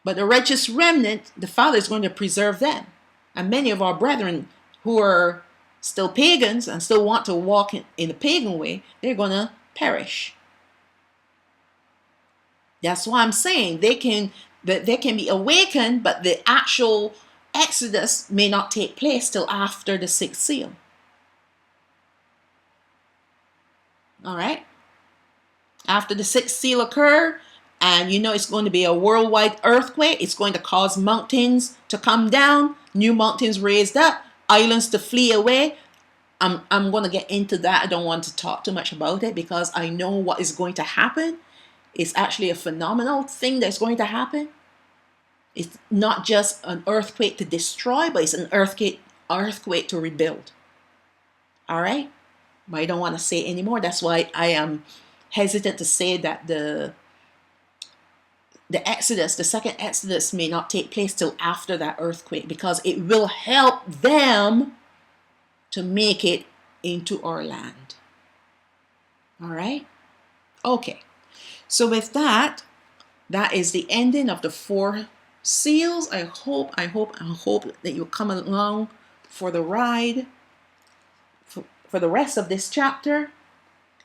But the righteous remnant, the Father is going to preserve them. And many of our brethren who are still pagans and still want to walk in the pagan way, they're going to perish. That's why I'm saying they can be awakened, but the actual Exodus may not take place till after the 6th seal. All right? After the 6th seal occur, and it's going to be a worldwide earthquake. It's going to cause mountains to come down. new mountains raised up, islands to flee away. I'm going to get into that. I don't want to talk too much about it because I know what is going to happen. It's actually a phenomenal thing that's going to happen. It's not just an earthquake to destroy, but it's an earthquake to rebuild. All right? But I don't want to say anymore. That's why I am hesitant to say that the Exodus, the second Exodus, may not take place till after that earthquake, because it will help them to make it into our land. All right? Okay. So with that, that is the ending of the 4 seals. I hope that you'll come along for the ride for the rest of this chapter,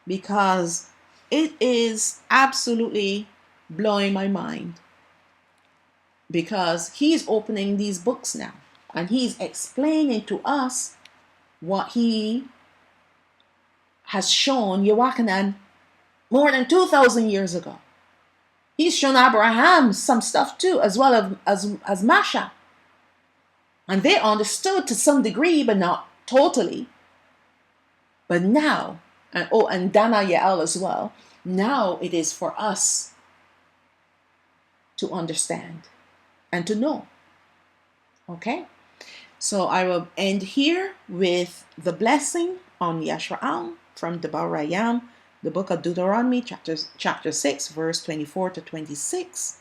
because it is absolutely blowing my mind, because he's opening these books now and he's explaining to us what he has shown Yochanan more than 2,000 years ago. He's shown Abraham some stuff too, as well as Masha. And they understood to some degree, but not totally. But now, and Dana Yael as well, now it is for us to understand and to know. Okay? So I will end here with the blessing on Yashraal from the Barayam, the book of Deuteronomy, chapter 6, verse 24 to 26.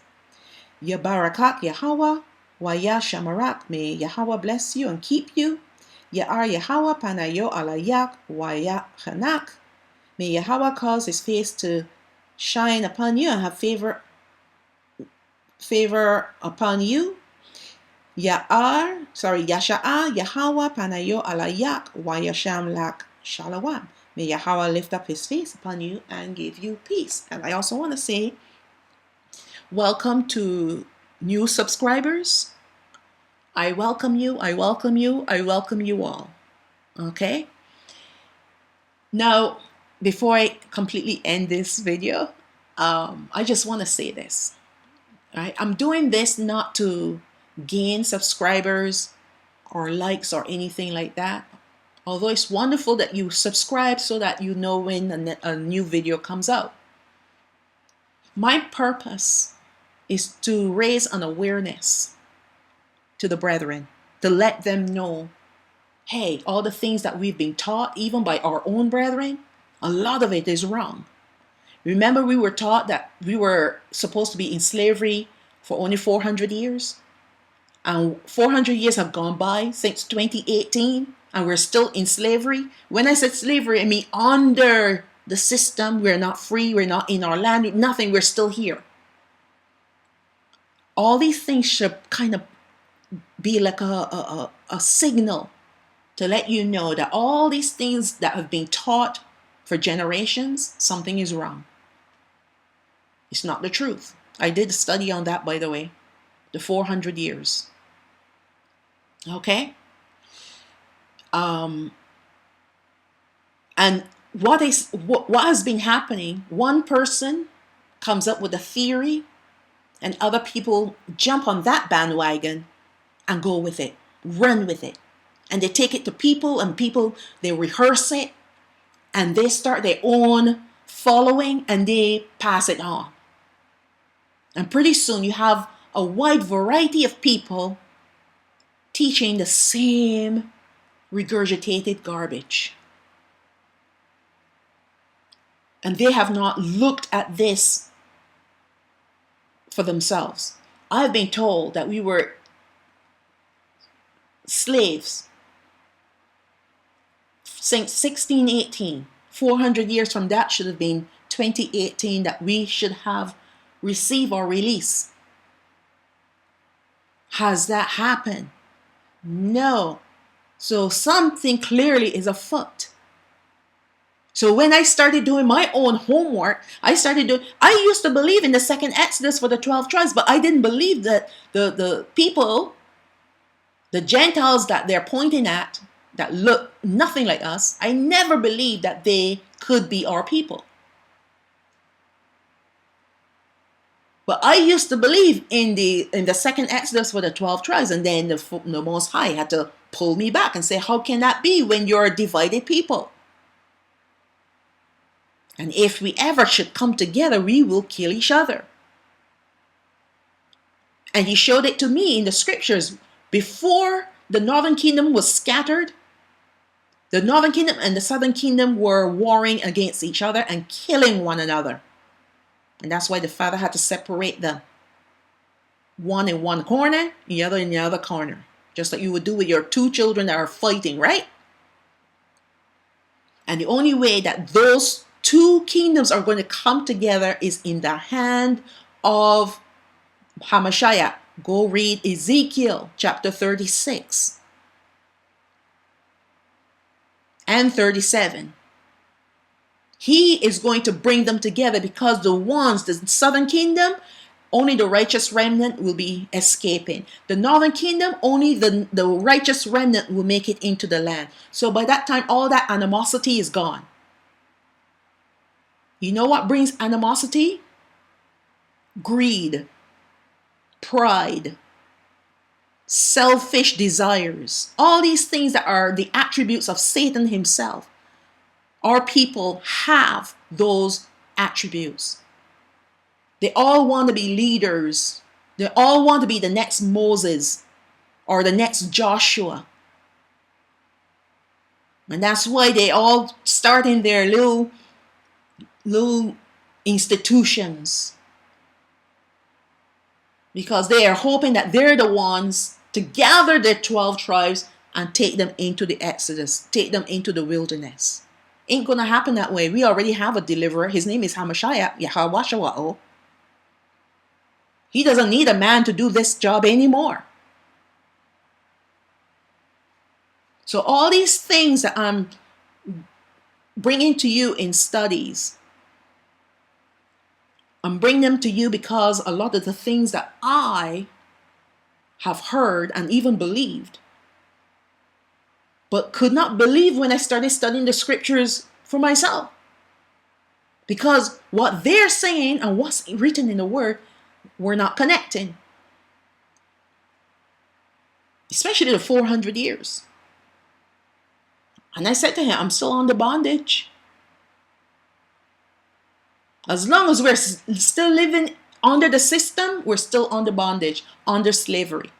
Yabarakat Yahweh, Waya Shamarak, may Yahweh bless you and keep you. Ya'ar Yahweh Panayo Alayak, Waya Chanak, may Yahweh cause his face to shine upon you and have favor upon you. Yasha'a Yahweh Panayo Alayak, Wayasham Lak Shalawam. May Yahweh lift up his face upon you and give you peace. And I also want to say, welcome to new subscribers. I welcome you. I welcome you. I welcome you all. Okay? Now, before I completely end this video, I just want to say this. Right? I'm doing this not to gain subscribers or likes or anything like that. Although it's wonderful that you subscribe so that you know when a new video comes out. My purpose is to raise an awareness to the brethren, to let them know, hey, all the things that we've been taught, even by our own brethren, a lot of it is wrong. Remember, we were taught that we were supposed to be in slavery for only 400 years. And 400 years have gone by since 2018, and we're still in slavery. When I said slavery, I mean under the system. We're not free. We're not in our land. Nothing. We're still here. All these things should kind of be like a signal to let you know that all these things that have been taught for generations, something is wrong. It's not the truth. I did a study on that, by the way, the 400 years. Okay? And what has been happening, one person comes up with a theory and other people jump on that bandwagon and go with it, run with it. And they take it to people, and people, they rehearse it, and they start their own following, and they pass it on. And pretty soon you have a wide variety of people teaching the same regurgitated garbage. And they have not looked at this for themselves. I've been told that we were slaves since 1618. 400 years from that should have been 2018 that we should have received our release. Has that happened? No. So something clearly is afoot. So when I started doing my own homework, I used to believe in the second Exodus for the 12 tribes, but I didn't believe that the people, the Gentiles that they're pointing at, that look nothing like us, I never believed that they could be our people. But I used to believe in the second Exodus for the 12 tribes, and then the Most High had to pull me back and say, how can that be when you're a divided people? And if we ever should come together, we will kill each other. And he showed it to me in the scriptures. Before the northern kingdom was scattered, the northern kingdom and the southern kingdom were warring against each other and killing one another. And that's why the Father had to separate them. One in one corner, the other in the other corner. Just like you would do with your two children that are fighting, right? And the only way that those two kingdoms are going to come together is in the hand of Hamashiach. Go read Ezekiel chapter 36 and 37. He is going to bring them together because the southern kingdom, only the righteous remnant will be escaping. The northern kingdom, only the righteous remnant will make it into the land. So by that time, all that animosity is gone. You know what brings animosity? Greed, pride, selfish desires. All these things that are the attributes of Satan himself. Our people have those attributes. They all want to be leaders. They all want to be the next Moses or the next Joshua. And that's why they all start in their little institutions. Because they are hoping that they're the ones to gather their 12 tribes and take them into the Exodus, take them into the wilderness. Ain't gonna happen that way. We already have a deliverer. His name is Hamashiach, Yahweh. He doesn't need a man to do this job anymore. So all these things that I'm bringing to you in studies, I'm bringing them to you because a lot of the things that I have heard and even believed, but could not believe when I started studying the scriptures for myself. Because what they're saying and what's written in the word, we're not connecting. Especially the 400 years. And I said to him, I'm still under bondage. As long as we're still living under the system, we're still under bondage, under slavery.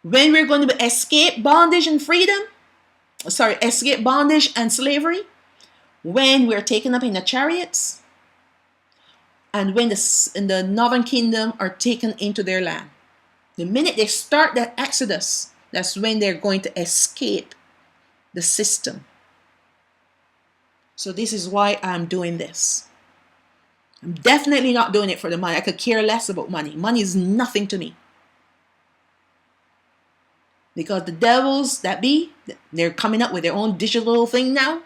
When we're going to escape bondage and escape bondage and slavery, when we're taken up in the chariots, and when the northern kingdom are taken into their land. The minute they start that exodus, that's when they're going to escape the system. So this is why I'm doing this. I'm definitely not doing it for the money. I could care less about money. Money is nothing to me. Because the devils they're coming up with their own digital thing now.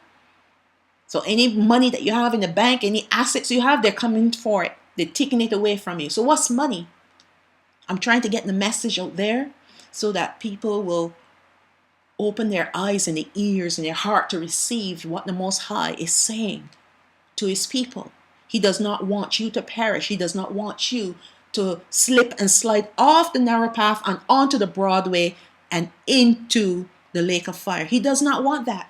So any money that you have in the bank, any assets you have, they're coming for it. They're taking it away from you. So what's money? I'm trying to get the message out there so that people will open their eyes and their ears and their heart to receive what the Most High is saying to his people. He does not want you to perish. He does not want you to slip and slide off the narrow path and onto the broad way and into the lake of fire. He does not want that.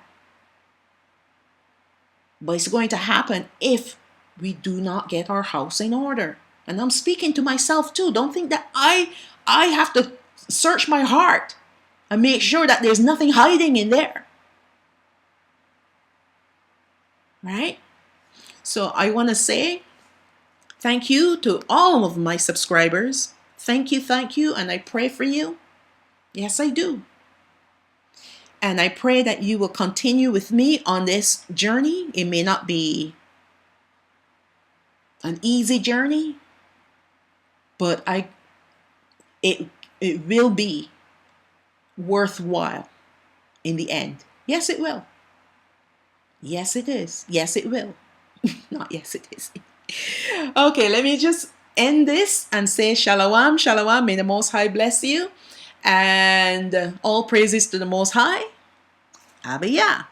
But it's going to happen if we do not get our house in order. And I'm speaking to myself too. Don't think that I have to search my heart and make sure that there's nothing hiding in there. Right? So I want to say thank you to all of my subscribers. Thank you, and I pray for you. Yes, I do. And I pray that you will continue with me on this journey. It may not be an easy journey, but it will be worthwhile in the end. Yes, it will. Yes, it is. Yes, it will. Not yes, it is. Okay, let me just end this and say shalom, shalom. May the Most High bless you. And all praises to the Most High. Abiyah.